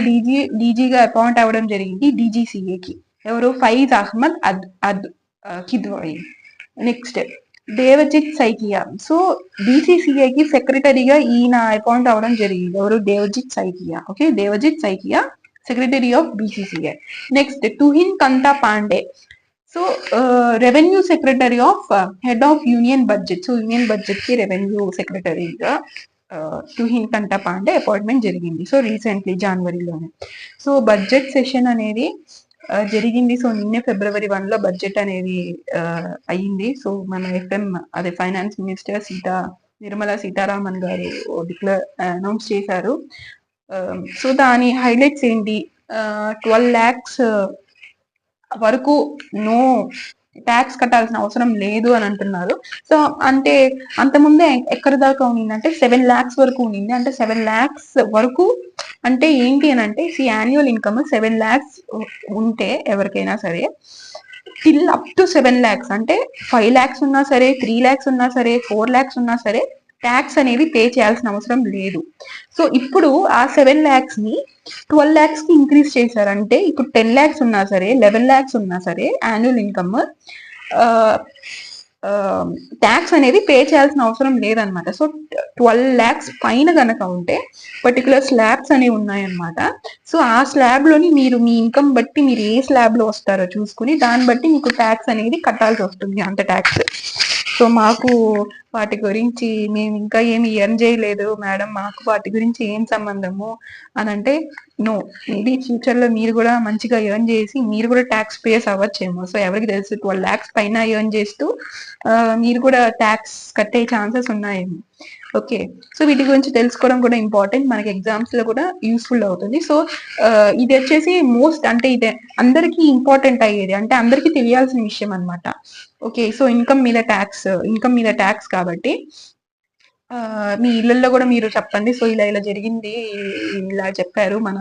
[SPEAKER 1] డీజీగా అపాయింట్ అవ్వడం జరిగింది డీజీసీఏకి. ఎవరు? ఫైజ్ అహ్మద్ కిద్వాయి. నెక్స్ట్ దేవజిత్ సైకియా. సో బీసీసీఐకి సెక్రటరీగా ఈయన అపాయింట్ అవ్వడం జరిగింది. ఎవరు? Devajit Saikia. Okay, Devajit Saikia, secretary of BCCI. Next Tuhin Kanta Pandey. So revenue secretary of head of union budget. So union budget కి రెవెన్యూ సెక్రటరీగా తుహిన్ కంతా పాండే అపాయింట్మెంట్ జరిగింది. సో రీసెంట్లీ జనవరిలోనే. సో బడ్జెట్ సెషన్ అనేది జరిగింది. సో నిన్నే February 1 లో బడ్జెట్ అనేది అయ్యింది. సో మన అదే ఫైనాన్స్ మినిస్టర్ నిర్మలా సీతారామన్ గారు అనౌన్స్ చేశారు. సో దాని హైలైట్స్ ఏంటి? 12 lakhs వరకు నో ట్యాక్స్ కట్టాల్సిన అవసరం లేదు అని అంటున్నారు. సో అంటే అంతకుముందే ఎక్కడి దాకా ఉన్నిందంటే 7 lakhs వరకు ఉన్నింది. అంటే 7 lakhs వరకు అంటే ఏంటి అని అంటే, యాన్యువల్ ఇన్కమ్ 7 lakhs ఉంటే ఎవరికైనా సరే, టిల్ అప్ టు 7 lakhs అంటే 5 lakhs ఉన్నా సరే, 3 lakhs ఉన్నా సరే, 4 lakhs ఉన్నా సరే ట్యాక్స్ అనేది పే చేయాల్సిన అవసరం లేదు. సో ఇప్పుడు ఆ 7 lakhs ని 12 lakhs కి ఇంక్రీజ్ చేశారంటే, ఇప్పుడు 10 lakhs ఉన్నా సరే, 11 lakhs ఉన్నా సరే యాన్యువల్ ఇన్కమ్ ట్యాక్స్ అనేది పే చేయాల్సిన అవసరం లేదనమాట. సో 12 lakhs పైన గనక ఉంటే పర్టికులర్ స్లాబ్స్ అనేవి ఉన్నాయన్నమాట. సో ఆ స్లాబ్ లోని మీరు మీ ఇన్కమ్ బట్టి మీరు ఏ స్లాబ్ లో వస్తారో చూసుకుని దాన్ని బట్టి మీకు ట్యాక్స్ అనేది కట్టాల్సి వస్తుంది, అంత ట్యాక్స్. సో మాకు వాటి గురించి మేము ఇంకా ఏమి ఎర్న్ చేయలేదు మేడం, మాకు వాటి గురించి ఏం సంబంధము అని అంటే, నో, మేబీ ఫ్యూచర్ లో మీరు కూడా మంచిగా ఎర్న్ చేసి మీరు కూడా ట్యాక్స్ పేస్ అవ్వచ్చేమో. సో ఎవరికి తెలుసు, 12 lakhs పైన ఎర్న్ చేస్తూ మీరు కూడా ట్యాక్స్ కట్టే ఛాన్సెస్ ఉన్నాయేమో. ఓకే, సో వీటి గురించి తెలుసుకోవడం కూడా ఇంపార్టెంట్, మనకి ఎగ్జామ్స్ లో కూడా యూస్ఫుల్ అవుతుంది. సో ఇది వచ్చేసి మోస్ట్ అంటే ఇదే అందరికీ ఇంపార్టెంట్ అయ్యేది, అంటే అందరికీ తెలియాల్సిన విషయం అనమాట. ఓకే, సో ఇన్కమ్ మీద ట్యాక్స్ కాబట్టి మీ ఇళ్లలో కూడా మీరు చెప్పండి. సో ఇలా జరిగింది, ఇలా చెప్పారు మన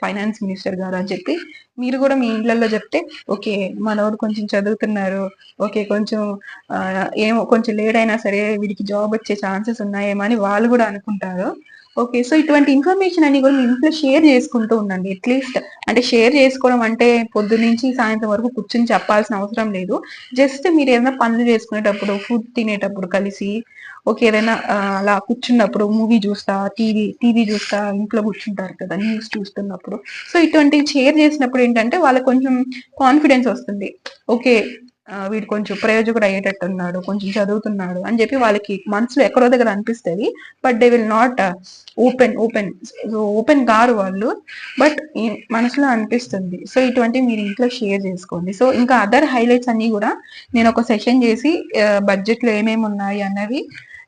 [SPEAKER 1] ఫైనాన్స్ మినిస్టర్ గారు అని చెప్పి మీరు కూడా మీ ఇళ్లలో చెప్తే, ఓకే మనోడు కొంచెం చదువుతున్నారు, ఓకే కొంచెం ఏమో కొంచెం లేట్ అయినా సరే వీడికి జాబ్ వచ్చే ఛాన్సెస్ ఉన్నాయేమో అని వాళ్ళు కూడా అనుకుంటారు. ఓకే, సో ఇటువంటి ఇన్ఫర్మేషన్ అన్ని కూడా మీ ఇంట్లో షేర్ చేసుకుంటూ ఉండండి. అట్లీస్ట్ అంటే షేర్ చేసుకోవడం అంటే పొద్దు నుంచి సాయంత్రం వరకు కూర్చొని చెప్పాల్సిన అవసరం లేదు. జస్ట్ మీరు ఏదైనా పనులు చేసుకునేటప్పుడు, ఫుడ్ తినేటప్పుడు కలిసి, ఓకే ఏదైనా అలా కూర్చున్నప్పుడు మూవీ చూస్తా, టీవీ చూస్తా ఇంట్లో కూర్చుంటారు కదా, న్యూస్ చూస్తున్నప్పుడు. సో ఇటువంటివి షేర్ చేసినప్పుడు ఏంటంటే వాళ్ళకి కొంచెం కాన్ఫిడెన్స్ వస్తుంది. ఓకే వీడు కొంచెం ప్రయోజకుడు అయ్యేటట్టున్నాడు, కొంచెం చదువుతున్నాడు అని చెప్పి వాళ్ళకి మనసులో ఎక్కడో దగ్గర అనిపిస్తుంది. But they will not open car వాళ్ళు, బట్ మనసులో అనిపిస్తుంది. సో ఇటువంటి మీరు ఇంట్లో షేర్ చేసుకోండి. సో ఇంకా అదర్ హైలైట్స్ అన్ని కూడా నేను ఒక సెషన్ చేసి బడ్జెట్ లో ఏమేమి ఉన్నాయి అన్నవి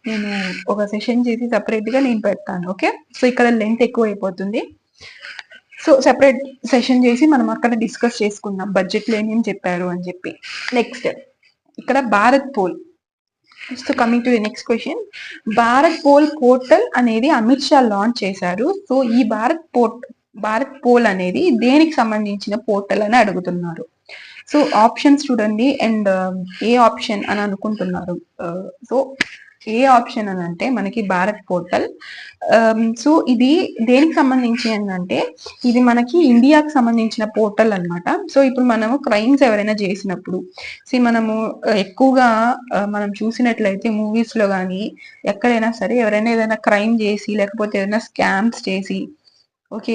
[SPEAKER 1] నేను ఒక సెషన్ చేసి సెపరేట్ గా నేను పెడతాను. ఓకే, సో ఇక్కడ లెంత్ ఎక్కువ అయిపోతుంది. సో సెపరేట్ సెషన్ చేసి మనం అక్కడ డిస్కస్ చేసుకుందాం బడ్జెట్ లో ఏమేమి చెప్పారు అని చెప్పి. నెక్స్ట్ ఇక్కడ Bharatpol. So coming to the next question, Bharatpol portal అనేది అమిత్ షా లాంచ్ చేశారు. సో ఈ భారత్ పోల్ అనేది దేనికి సంబంధించిన పోర్టల్ అని అడుగుతున్నారు. సో ఆప్షన్స్ చూడండి, అండ్ ఏ ఆప్షన్ అని అనుకుంటున్నారు. సో ఏ ఆప్షన్ అని అంటే మనకి భారత్ పోర్టల్. సో ఇది దేనికి సంబంధించి అంటే ఇది మనకి ఇండియాకి సంబంధించిన పోర్టల్ అన్నమాట. సో ఇప్పుడు మనము క్రైమ్స్ ఎవరైనా చేసినప్పుడు మనము ఎక్కువగా మనం చూసినట్లయితే మూవీస్ లో కానీ ఎక్కడైనా సరే ఎవరైనా ఏదైనా క్రైమ్ చేసి లేకపోతే ఏదైనా స్కామ్స్ చేసి, ఓకే,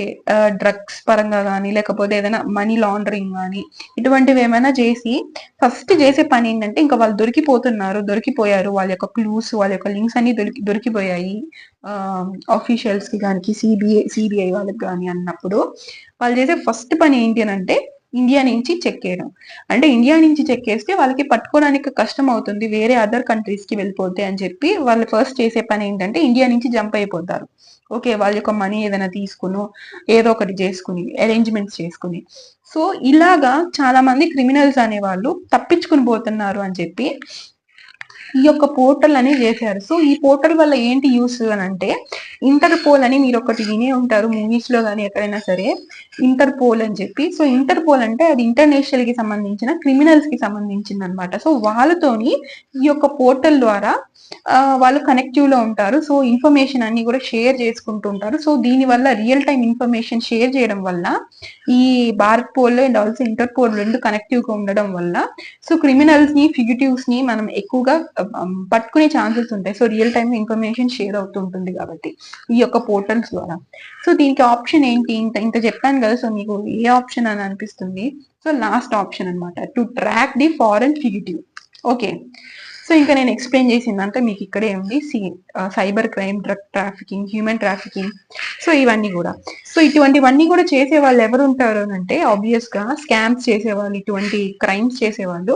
[SPEAKER 1] డ్రగ్స్ పరంగా కానీ లేకపోతే ఏదైనా మనీ లాండరింగ్ కానీ ఇటువంటివి ఏమైనా చేసి ఫస్ట్ చేసే పని ఏంటంటే ఇంకా వాళ్ళు దొరికిపోయారు, వాళ్ళ యొక్క క్లూస్, వాళ్ళ యొక్క లింక్స్ అన్ని దొరికిపోయాయి ఆఫీషియల్స్ కి కానీ సిబిఐ వాళ్ళకి కానీ అన్నప్పుడు వాళ్ళు చేసే ఫస్ట్ పని ఏంటి అని అంటే ఇండియా నుంచి చెక్ చేయడం. అంటే ఇండియా నుంచి చెక్ చేస్తే వాళ్ళకి పట్టుకోవడానికి కష్టం అవుతుంది వేరే అదర్ కంట్రీస్ కి వెళ్ళిపోతే అని చెప్పి వాళ్ళు ఫస్ట్ చేసే పని ఏంటంటే ఇండియా నుంచి జంప్ అయిపోతారు. ఓకే, వాళ్ళ యొక్క మనీ ఏదైనా తీసుకుని ఏదో ఒకటి చేసుకుని అరేంజ్మెంట్స్ చేసుకుని. సో ఇలాగా చాలా మంది క్రిమినల్స్ అనే వాళ్ళు తప్పించుకుని పోతున్నారు అని చెప్పి ఈ యొక్క పోర్టల్ అని చేశారు. సో ఈ పోర్టల్ వల్ల ఏంటి యూస్ అని అంటే ఇంటర్పోల్ అని మీరు ఒకటి వినే ఉంటారు మూవీస్ లో కానీ ఎక్కడైనా సరే, ఇంటర్పోల్ అని చెప్పి. సో ఇంటర్పోల్ అంటే అది ఇంటర్నేషనల్ కి సంబంధించిన క్రిమినల్స్ కి సంబంధించింది అనమాట. సో వాళ్ళతోని ఈ యొక్క పోర్టల్ ద్వారా వాళ్ళు కనెక్టివ్ లో ఉంటారు. సో ఇన్ఫర్మేషన్ అన్ని కూడా షేర్ చేసుకుంటూ ఉంటారు. సో దీని వల్ల రియల్ టైం ఇన్ఫర్మేషన్ షేర్ చేయడం వల్ల ఈ Bharatpol and also Interpol రెండు కనెక్టివ్ గా ఉండడం వల్ల సో క్రిమినల్స్ ని ఫ్యూజిటివ్స్ ని మనం ఎక్కువగా పట్టుకునే ఛాన్సెస్ ఉంటాయి. So real time information share అవుతుంటుంది కాబట్టి ఈ యొక్క పోర్టల్స్ ద్వారా. సో దీనికి ఆప్షన్ ఏంటి, ఇంత చెప్పాను కదా, సో మీకు ఏ ఆప్షన్ అని అనిపిస్తుంది? సో లాస్ట్ ఆప్షన్ అనమాట, to track the foreign fugitive. Okay, so ఇంకా నేను ఎక్స్ప్లెయిన్ చేసిందంటే మీకు ఇక్కడే ఉంది, cyber crime, drug trafficking, human trafficking. So ఇవన్నీ కూడా, సో ఇటువంటివన్నీ కూడా చేసే వాళ్ళు ఎవరు ఉంటారు అంటే ఆబ్వియస్ గా స్కామ్స్ చేసేవాళ్ళు, ఇటువంటి క్రైమ్స్ చేసేవాళ్ళు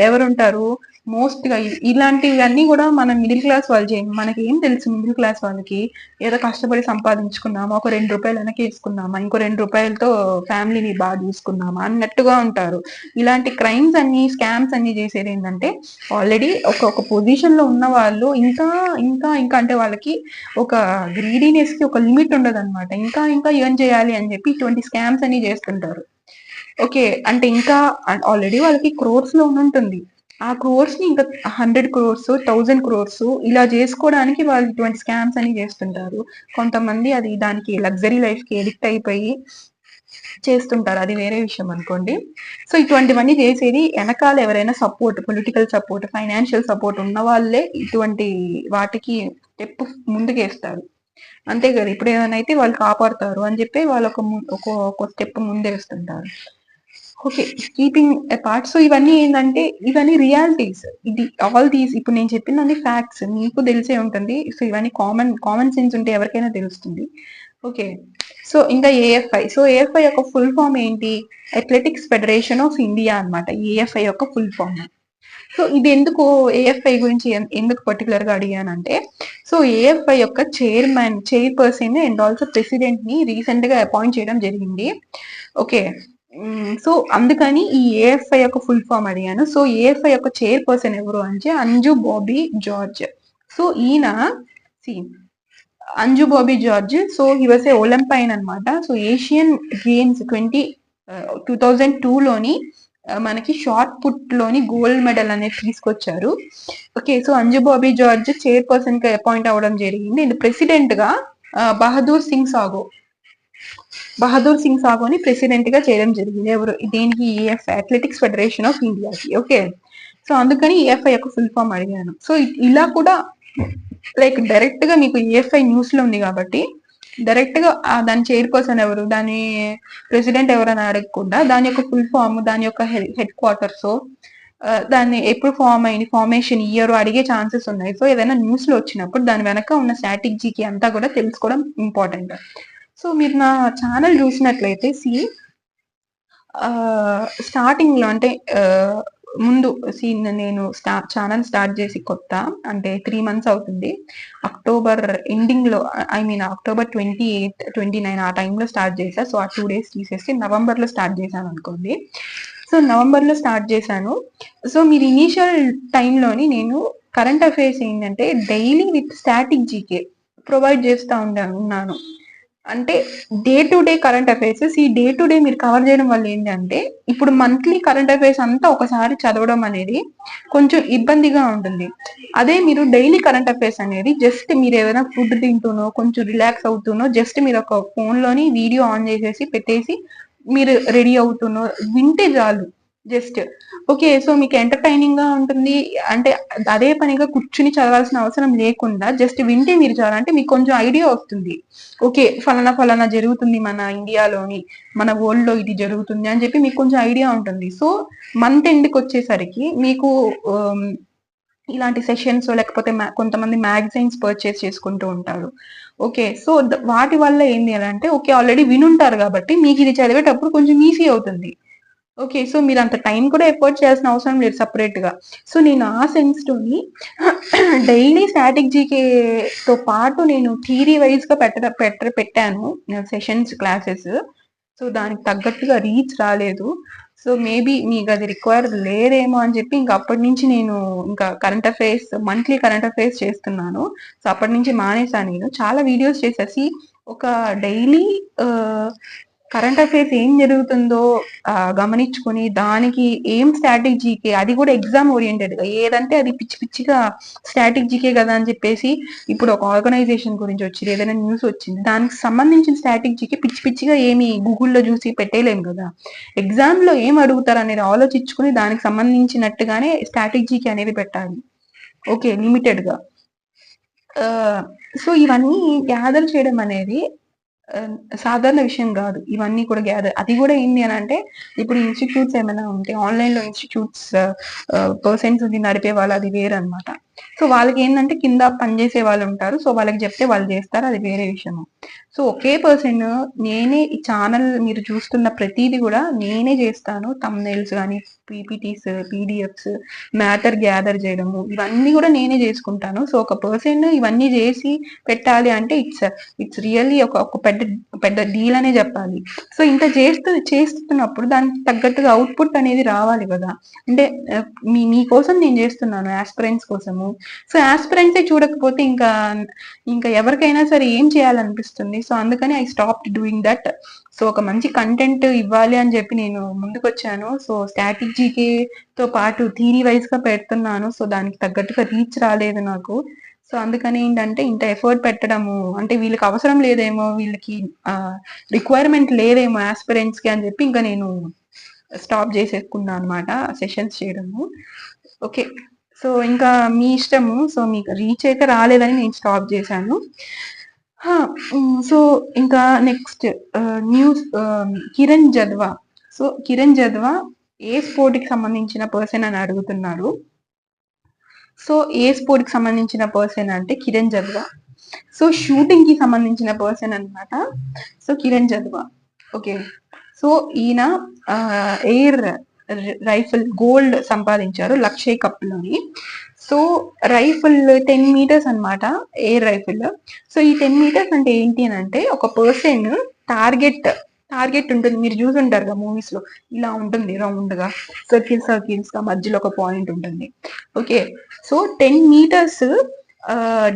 [SPEAKER 1] ఎవరుంటారు మోస్ట్ గా. ఇలాంటివన్నీ కూడా మనం మిడిల్ క్లాస్ వాళ్ళు చేయండి. మనకి ఏం తెలుసు, మిడిల్ క్లాస్ వాళ్ళకి ఏదో కష్టపడి సంపాదించుకున్నామా, ఒక 2 రూపాయలు వెనక్కి వేసుకున్నామా, ఇంకో 2 రూపాయలతో ఫ్యామిలీని బాగా చూసుకున్నామా అన్నట్టుగా ఉంటారు. ఇలాంటి క్రైమ్స్ అన్ని, స్కామ్స్ అన్ని చేసేది ఏంటంటే ఆల్రెడీ ఒక పొజిషన్ లో ఉన్న వాళ్ళు ఇంకా ఇంకా ఇంకా అంటే వాళ్ళకి ఒక గ్రీడీనెస్ కి ఒక లిమిట్ ఉండదు అనమాట. ఇంకా ఇంకా ఎర్న్ చేయాలి అని చెప్పి ఇటువంటి స్కామ్స్ అన్ని చేస్తుంటారు. ఓకే, అంటే ఇంకా ఆల్రెడీ వాళ్ళకి క్రోర్స్ లో ఉంటుంది, ఆ క్రోర్స్ ని ఇంకా 100 క్రోర్స్, 1000 క్రోర్స్ ఇలా చేసుకోవడానికి వాళ్ళు ఇటువంటి స్కామ్స్ అని చేస్తుంటారు. కొంతమంది అది దానికి లగ్జరీ లైఫ్ కి ఎడిక్ట్ అయిపోయి చేస్తుంటారు, అది వేరే విషయం అనుకోండి. సో ఇటువంటివన్నీ చేసేది వెనకాల ఎవరైనా support, political support, financial support ఉన్న వాళ్ళే ఇటువంటి వాటికి స్టెప్ ముందుకేస్తారు. అంతే కదా, ఇప్పుడు ఏమైనా అయితే వాళ్ళు కాపాడుతారు అని చెప్పి వాళ్ళు ఒక స్టెప్ ముందేస్తుంటారు. Okay, keeping apart. సో ఇవన్నీ ఏంటంటే ఇవన్నీ రియాలిటీస్. ఇది ఆల్ దీస్ ఇప్పుడు నేను చెప్పినన్ని ఫ్యాక్ట్స్ మీకు తెలిసే ఉంటుంది. సో ఇవన్నీ కామన్ సెన్స్ ఉంటే ఎవరికైనా తెలుస్తుంది. ఓకే, సో ఇంకా ఏఎఫ్ఐ. సో ఏఎఫ్ఐ యొక్క ఫుల్ ఫామ్ ఏంటి? అథ్లెటిక్స్ ఫెడరేషన్ ఆఫ్ ఇండియా అన్నమాట ఏఎఫ్ఐ యొక్క ఫుల్ ఫామ్. సో ఇది ఎందుకు ఏఎఫ్ఐ గురించి ఎందుకు పర్టికులర్ గా అడిగానంటే, సో ఏఎఫ్ఐ యొక్క చైర్పర్సన్ అండ్ ఆల్సో ప్రెసిడెంట్ ని రీసెంట్ గా అపాయింట్ చేయడం జరిగింది. ఓకే, సో అందుకని ఈ ఏఎఫ్ఐ యొక్క ఫుల్ ఫామ్ అడిగాను. సో ఏఎఫ్ఐ యొక్క చైర్పర్సన్ ఎవరు అంటే అంజు బాబీ జార్జ్. సో ఈయన Anju Bobby George, so he was a Olympian అనమాట. సో ఏషియన్ గేమ్స్ 2002 లోని మనకి షార్ట్ పుట్ లోని గోల్డ్ మెడల్ అనేది తీసుకొచ్చారు. Okay, so Anju Bobby George chairperson కి అపాయింట్ అవ్వడం జరిగింది. అండ్ ప్రెసిడెంట్ గా బహదూర్ సింగ్ సాగోని ప్రెసిడెంట్ గా చేయడం జరిగింది. ఎవరు దేనికి? ఏఎఫ్ఐ, అథ్లెటిక్స్ ఫెడరేషన్ ఆఫ్ ఇండియాకి. ఓకే, సో అందుకని ఏఎఫ్ఐ యొక్క ఫుల్ ఫామ్ అడిగాను. సో ఇలా కూడా లైక్ డైరెక్ట్ గా మీకు ఏఎఫ్ఐ న్యూస్ లో ఉంది కాబట్టి డైరెక్ట్ గా దాని చైర్పర్సన్ ఎవరు, దాని ప్రెసిడెంట్ ఎవరని అడగకుండా దాని యొక్క ఫుల్ ఫామ్, దాని యొక్క హెడ్ క్వార్టర్స్, దాన్ని ఎప్పుడు ఫామ్ అయింది, ఫార్మేషన్ ఇయర్ అడిగే ఛాన్సెస్ ఉన్నాయి. సో ఏదైనా న్యూస్ లో వచ్చినప్పుడు దాని వెనక ఉన్న స్ట్రాటజీకి అంతా కూడా తెలుసుకోవడం ఇంపార్టెంట్. సో మీరు నా ఛానల్ చూసినట్లయితే స్టార్టింగ్ లో అంటే ముందు నేను ఛానల్ స్టార్ట్ చేసి కొత్త అంటే 3 మంత్స్ అవుతుంది. అక్టోబర్ ఎండింగ్‌లో అక్టోబర్ 28, 29 ఆ టైంలో స్టార్ట్ చేశా. సో, ఆ 2 డేస్ తీసేసి నవంబర్‌లో స్టార్ట్ చేశాననుకోండి. సో, నవంబర్‌లో స్టార్ట్ చేశాను. సో, మీరు ఇనీషియల్ టైంలోని నేను కరెంట్ అఫైర్స్ ఏంటంటే daily with static GK provide చేస్తా ఉన్నాను. అంటే day to day current affairs ఈ డే టు డే మీరు కవర్ చేయడం వల్ల ఏంటంటే ఇప్పుడు మంత్లీ కరెంట్ అఫైర్స్ అంతా ఒకసారి చదవడం అనేది కొంచెం ఇబ్బందిగా ఉంటుంది. అదే మీరు డైలీ కరెంట్ అఫైర్స్ అనేది జస్ట్ మీరు ఏదైనా ఫుడ్ తింటూనో కొంచెం రిలాక్స్ అవుతూనో జస్ట్ మీరు ఒక ఫోన్‌లోని వీడియో ఆన్ చేసేసి పెట్టేసి మీరు రెడీ అవుతూనో వింటే చాలు. Just okay. సో, మీకు ఎంటర్‌టైనింగ్‌గా ఉంటుంది. అంటే అదే పనిగా కూర్చొని చదవాల్సిన అవసరం లేకుండా జస్ట్ వింటే మీరు చాలు. అంటే మీకు కొంచెం ఐడియా వస్తుంది. ఓకే. ఫలానా, ఫలానా జరుగుతుంది మన ఇండియాలోని, మన వరల్డ్‌లో ఇది జరుగుతుంది అని చెప్పి మీకు కొంచెం ఐడియా ఉంటుంది. సో, మంత్ ఎండ్‌కొచ్చేసరికి మీకు ఆహ్, ఇలాంటి సెషన్స్ లేకపోతే కొంతమంది మ్యాగజైన్స్ పర్చేస్ చేసుకుంటూ ఉంటారు. ఓకే. సో, వాటి వల్ల ఏంది అనంటే ఓకే. ఆల్రెడీ వినుంటారు కాబట్టి మీకిది చదివేటప్పుడు కొంచెం ఈజీ అవుతుంది. ఓకే. సో, మీరంత టైం కూడా ఎఫర్ట్ చేయాల్సిన అవసరం లేదు సెపరేట్‌గా. సో, నేను ఆ సెన్స్‌తోని డైలీ స్టాటిక్ జీకేతో పాటు నేను థియరీ వైస్‌గా పెట్టాను సెషన్స్, క్లాసెస్. సో, దానికి తగ్గట్టుగా రీచ్ రాలేదు. సో, మేబీ మీకది రిక్వైర్ లేదేమో అని చెప్పి ఇంక అప్పటి నుంచి నేను ఇంకా మంత్లీ కరెంట్ అఫైర్స్ చేస్తున్నాను. సో, అప్పటి నుంచి మానేసా నేను. చాలా వీడియోస్ చేశా. ఒక డైలీ ఆహ్, కరెంట్ అఫైర్స్ ఏం జరుగుతుందో గమనించుకొని దానికి ఏం స్టాటిక్ జీకే అది కూడా ఎగ్జామ్ ఓరియెంటెడ్‌గా ఏదంటే అది పిచ్చి పిచ్చిగా స్టాటిక్ జీకే కదా అని చెప్పేసి ఇప్పుడు ఒక ఆర్గనైజేషన్ గురించి వచ్చింది. ఏదైనా న్యూస్ వచ్చింది. దానికి సంబంధించిన స్టాటిక్ జీకే పిచ్చి పిచ్చిగా ఏమి గూగుల్‌లో చూసి పెట్టేయలేం కదా! ఎగ్జామ్‌లో ఏం అడుగుతారనేది ఆలోచించుకొని దానికి సంబంధించినట్టుగానే స్టాటిక్ జీకే అనేది పెట్టాలి. ఓకే. లిమిటెడ్‌గా. సో, ఇవన్నీ గ్యాదర్ చేయడం అనేది ఆహ్, సాధారణ విషయం గాదు. ఇవన్నీ కూడా అది గూడా ఏంది అనంటే, ఇప్పుడు ఇన్‌స్టిట్యూట్స్ ఏమైనా ఉంటే ఆన్‌లైన్‌లో ఇన్‌స్టిట్యూట్స్ పర్సన్స్ ఉండి నడిపే వాళ్ళు అది వేరనమాట. సో, వాళ్ళకేందంటే కింద పనిజేసే వాళ్ళుంటారు. సో, వాళ్ళకి జెప్తే వాళ్ళు జేస్తారు. అది వేరే విషయము. సో, ఒకే పర్సన్ నేనే ఈ ఛానల్ మీరు చూస్తున్న ప్రతీది గూడా నేనే జేస్తాను. థంబ్‌నెయిల్స్ గాని, పీపీటీస్, పీడీఎఫ్స్, మ్యాటర్ గ్యాదర్ జేయడము ఇవన్నీ గూడా నేనే జేసుకుంటాను. సో, ఒక పర్సన్ ఇవన్నీ జేసి పెట్టాలి అంటే ఇట్స్ రియల్లీ ఒక పెద్ద పెద్ద డీల్ అనే చెప్పాలి. సో, ఇంత చేస్తున్నప్పుడు దానికి తగ్గట్టుగా అవుట్‌పుట్ అనేది రావాలి గదా! అంటే మీకోసం నేను చేస్తున్నాను యాస్పిరెంట్స్ కోసము. సో, యాస్పిరెంట్సే చూడకపోతే ఇంకా ఎవరికైనా సరే ఏం చేయాలనిపిస్తుంది. సో, అందుకని I stopped doing that. So, ఒక మంచి కంటెంట్ ఇవ్వాలి అని చెప్పి నేను ముందుకొచ్చాను. సో, స్టాటిక్ జీకేతో పాటు థియరీ వైస్‌గా పెడుతున్నాను. సో, దానికి తగ్గట్టుగా రీచ్ రాలేదు నాకు. సో, అందుకని ఏంటంటే ఇంత ఎఫర్ట్ పెట్టడము అంటే వీళ్ళకి అవసరం లేదేమో, వీళ్ళకి రిక్వైర్మెంట్ లేదేమో యాస్పిరెంట్స్‌కి అని చెప్పి ఇంకా నేను స్టాప్ చేసేసుకున్నా అనమాట సెషన్స్ చేయడము. ఓకే. సో, ఇంకా మీ ఇష్టము. సో, మీకు రీచ్ అయితే రాలేదని నేను స్టాప్ చేశాను. సో, ఇంకా నెక్స్ట్ కిరణ్ జద్వా. సో, కిరణ్ జద్వా ఏ స్పోర్ట్‌కి సంబంధించిన పర్సన్ అని అడుగుతున్నారు. సో, ఏ స్పోర్ట్‌కి సంబంధించిన పర్సన్ అంటే కిరణ్ జద్వా. సో, షూటింగ్‌కి సంబంధించిన పర్సన్ అనమాట. సో, కిరణ్ జద్వా. ఓకే. సో, ఈయన ఎయిర్ రైఫిల్ గోల్డ్ సంపాదించారు లక్షయ్ కప్‌లోని. సో, రైఫిల్ 10 మీటర్స్ అనమాట ఎయిర్ రైఫిల్. సో, ఈ 10 మీటర్స్ అంటే ఏంటి అనంటే ఒక పర్సన్ టార్గెట్ టార్గెట్ ఉంటుంది. మీరు చూసుంటారుగా మూవీస్‌లో. ఇలా ఉంటుంది రౌండ్‌గా సర్కిల్స్‌గా మధ్యలో ఒక పాయింట్ ఉంటుంది. ఓకే. సో, 10 మీటర్స్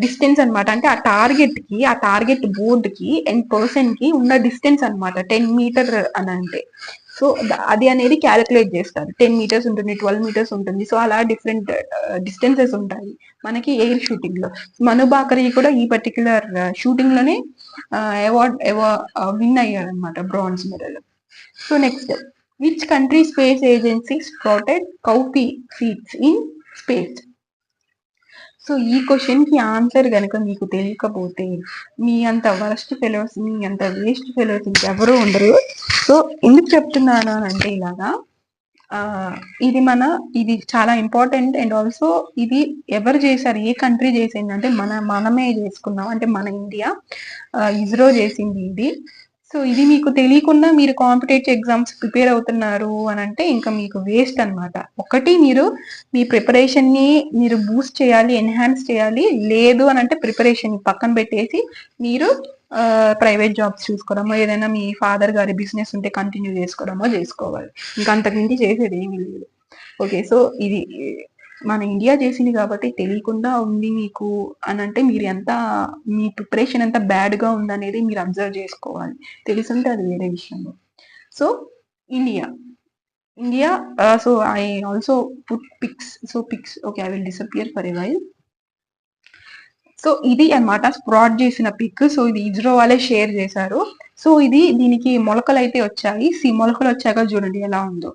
[SPEAKER 1] డిస్టెన్స్ అనమాట. అంటే ఆ టార్గెట్ బోర్డ్‌కి అండ్ పర్సన్‌కి ఉన్న డిస్టెన్స్ అనమాట. 10 మీటర్ అనంటే. సో, అది అనేది క్యాలిక్యులేట్ చేస్తారు. 10 మీటర్స్ ఉంటుంది, 12 మీటర్స్ ఉంటుంది. సో, అలా డిఫరెంట్ డిస్టెన్సెస్ ఉంటాయి. మనకి ఎయిర్ షూటింగ్‌లో. మను బాకరి కూడా ఈ పర్టిక్యులర్ షూటింగ్‌లోనే విన్ అయ్యారనమాట bronze medal. So, next which country space agency spotted cowpea seeds in space? So, ఈ క్వెషన్‌కి ఆన్సర్ గనక మీకు తెలియకపోతే మీ అంత వరస్ట్ ఫెలోస్, మీ అంత వేస్ట్ ఫెలోస్ ఇంకెవరు ఉండరు. సో, ఎందుకు చెప్తున్నాను అనంటే ఇలాగా ఇది చాలా ఇంపార్టెంట్ అండ్ ఆల్సో ఇది ఎవరు చేశారు? ఏ కంట్రీ చేసిందంటే మనమే చేసుకున్నాం. అంటే మన ఇండియా ఇస్రో చేసింది ఇది. సో ఇది మీకు తెలియకుండా మీరు కాంపిటేటివ్ ఎగ్జామ్స్ ప్రిపేర్ అవుతున్నారు అని అంటే ఇంకా మీకు వేస్ట్ అనమాట. ఒకటి మీరు మీ ప్రిపరేషన్‌ని మీరు బూస్ట్ చేయాలి, ఎన్హాన్స్ చేయాలి. లేదు అని అంటే ప్రిపరేషన్ పక్కన పెట్టేసి మీరు ప్రైవేట్ జాబ్స్ చూసుకోవడమో, ఏదైనా మీ ఫాదర్ గారి బిజినెస్ ఉంటే కంటిన్యూ చేసుకోవడమో చేసుకోవాలి. ఇంకా అంతకుమించి చేసేది ఏమీ లేదు. ఓకే. సో ఇది మన ఇండియా చేసింది కాబట్టి తెలియకుండా ఉంది మీకు అని అంటే మీరు ఎంత మీ ప్రిపరేషన్ ఎంత బ్యాడ్‌గా ఉందనేది మీరు అబ్జర్వ్ చేసుకోవాలి. తెలుసుంటే అది వేరే విషయం. So India. India so I also put pics. So pics okay. I will disappear for a while. So ఇది అన్నమాట స్ప్రాట్ చేసిన పిక్. సో ఇది ఇజ్రో వాళ్ళే షేర్ చేశారు. సో ఇది దీనికి మొలకలు అయితే వచ్చాయి. మొలకలు వచ్చాక చూడండి ఎలా ఉందో.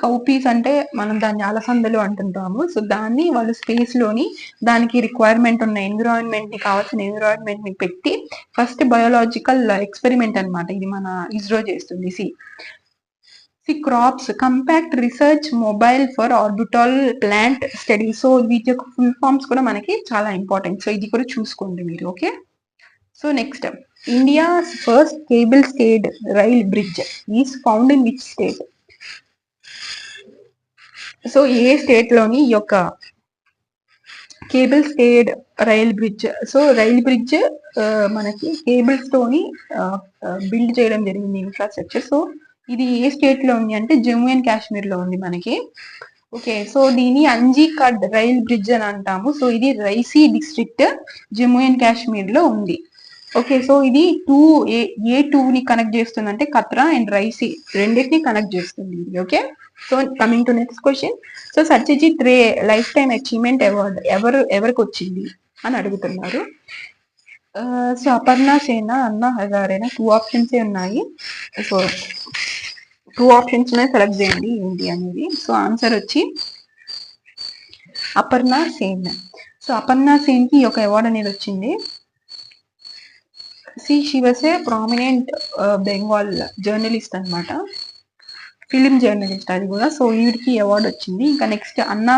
[SPEAKER 1] కౌపీస్ అంటే మనం దాన్ని అలసందలు అంటుంటాము. సో దాన్ని వాళ్ళు స్పేస్ లోని దానికి రిక్వైర్మెంట్ ఉన్న ఎన్విరాన్మెంట్ ని కావాల్సిన ఎన్విరాన్మెంట్ ని పెట్టి ఫస్ట్ బయోలాజికల్ ఎక్స్పెరిమెంట్ అన్నమాట ఇది మన ఇజ్రో చేస్తుంది. Crops compact research mobile for orbital plant study. So వీటి యొక్క ఫుల్ ఫామ్స్ కూడా మనకి చాలా ఇంపార్టెంట్. సో ఇది కూడా చూసుకోండి మీరు. Okay. So next India's first cable stayed rail bridge is found in which state? So ఏ స్టేట్ లోని ఈ యొక్క cable stayed rail bridge. So rail bridge మనకి కేబుల్స్ తోని బిల్డ్ చేయడం జరిగింది ఇన్ఫ్రాస్ట్రక్చర్. సో ఇది ఏ స్టేట్ లో ఉంది అంటే జమ్మూ అండ్ కాశ్మీర్ లో ఉంది మనకి. ఓకే. సో దీని అంజీకడ్ రైల్ బ్రిడ్జ్ అని అంటాము. సో ఇది Raisi district Jammu and Kashmir లో ఉంది. ఓకే. సో ఇది ఏ టూ ని కనెక్ట్ చేస్తుంది అంటే కత్రా అండ్ రైసీ రెండింటిని కనెక్ట్ చేస్తుంది. Okay. So coming to next question. So Satyajit Ray life time achievement award ఎవరికి వచ్చింది అని అడుగుతున్నారు. సో అపర్ణ సేన, అన్నా హజారేనా 2 ఆప్షన్స్ ఉన్నాయి. సో 2 ఆప్షన్స్ సెలెక్ట్ చేయండి ఏంటి అనేది. సో ఆన్సర్ వచ్చి అపర్ణ సేన్. సో అపర్ణ సేన్ కి ఒక అవార్డ్ అనేది వచ్చింది. She was A prominent Bengal journalist అనమాట, ఫిలిం జర్నలిస్ట్ అది కూడా. సో వీడికి అవార్డు వచ్చింది. ఇంకా next Anna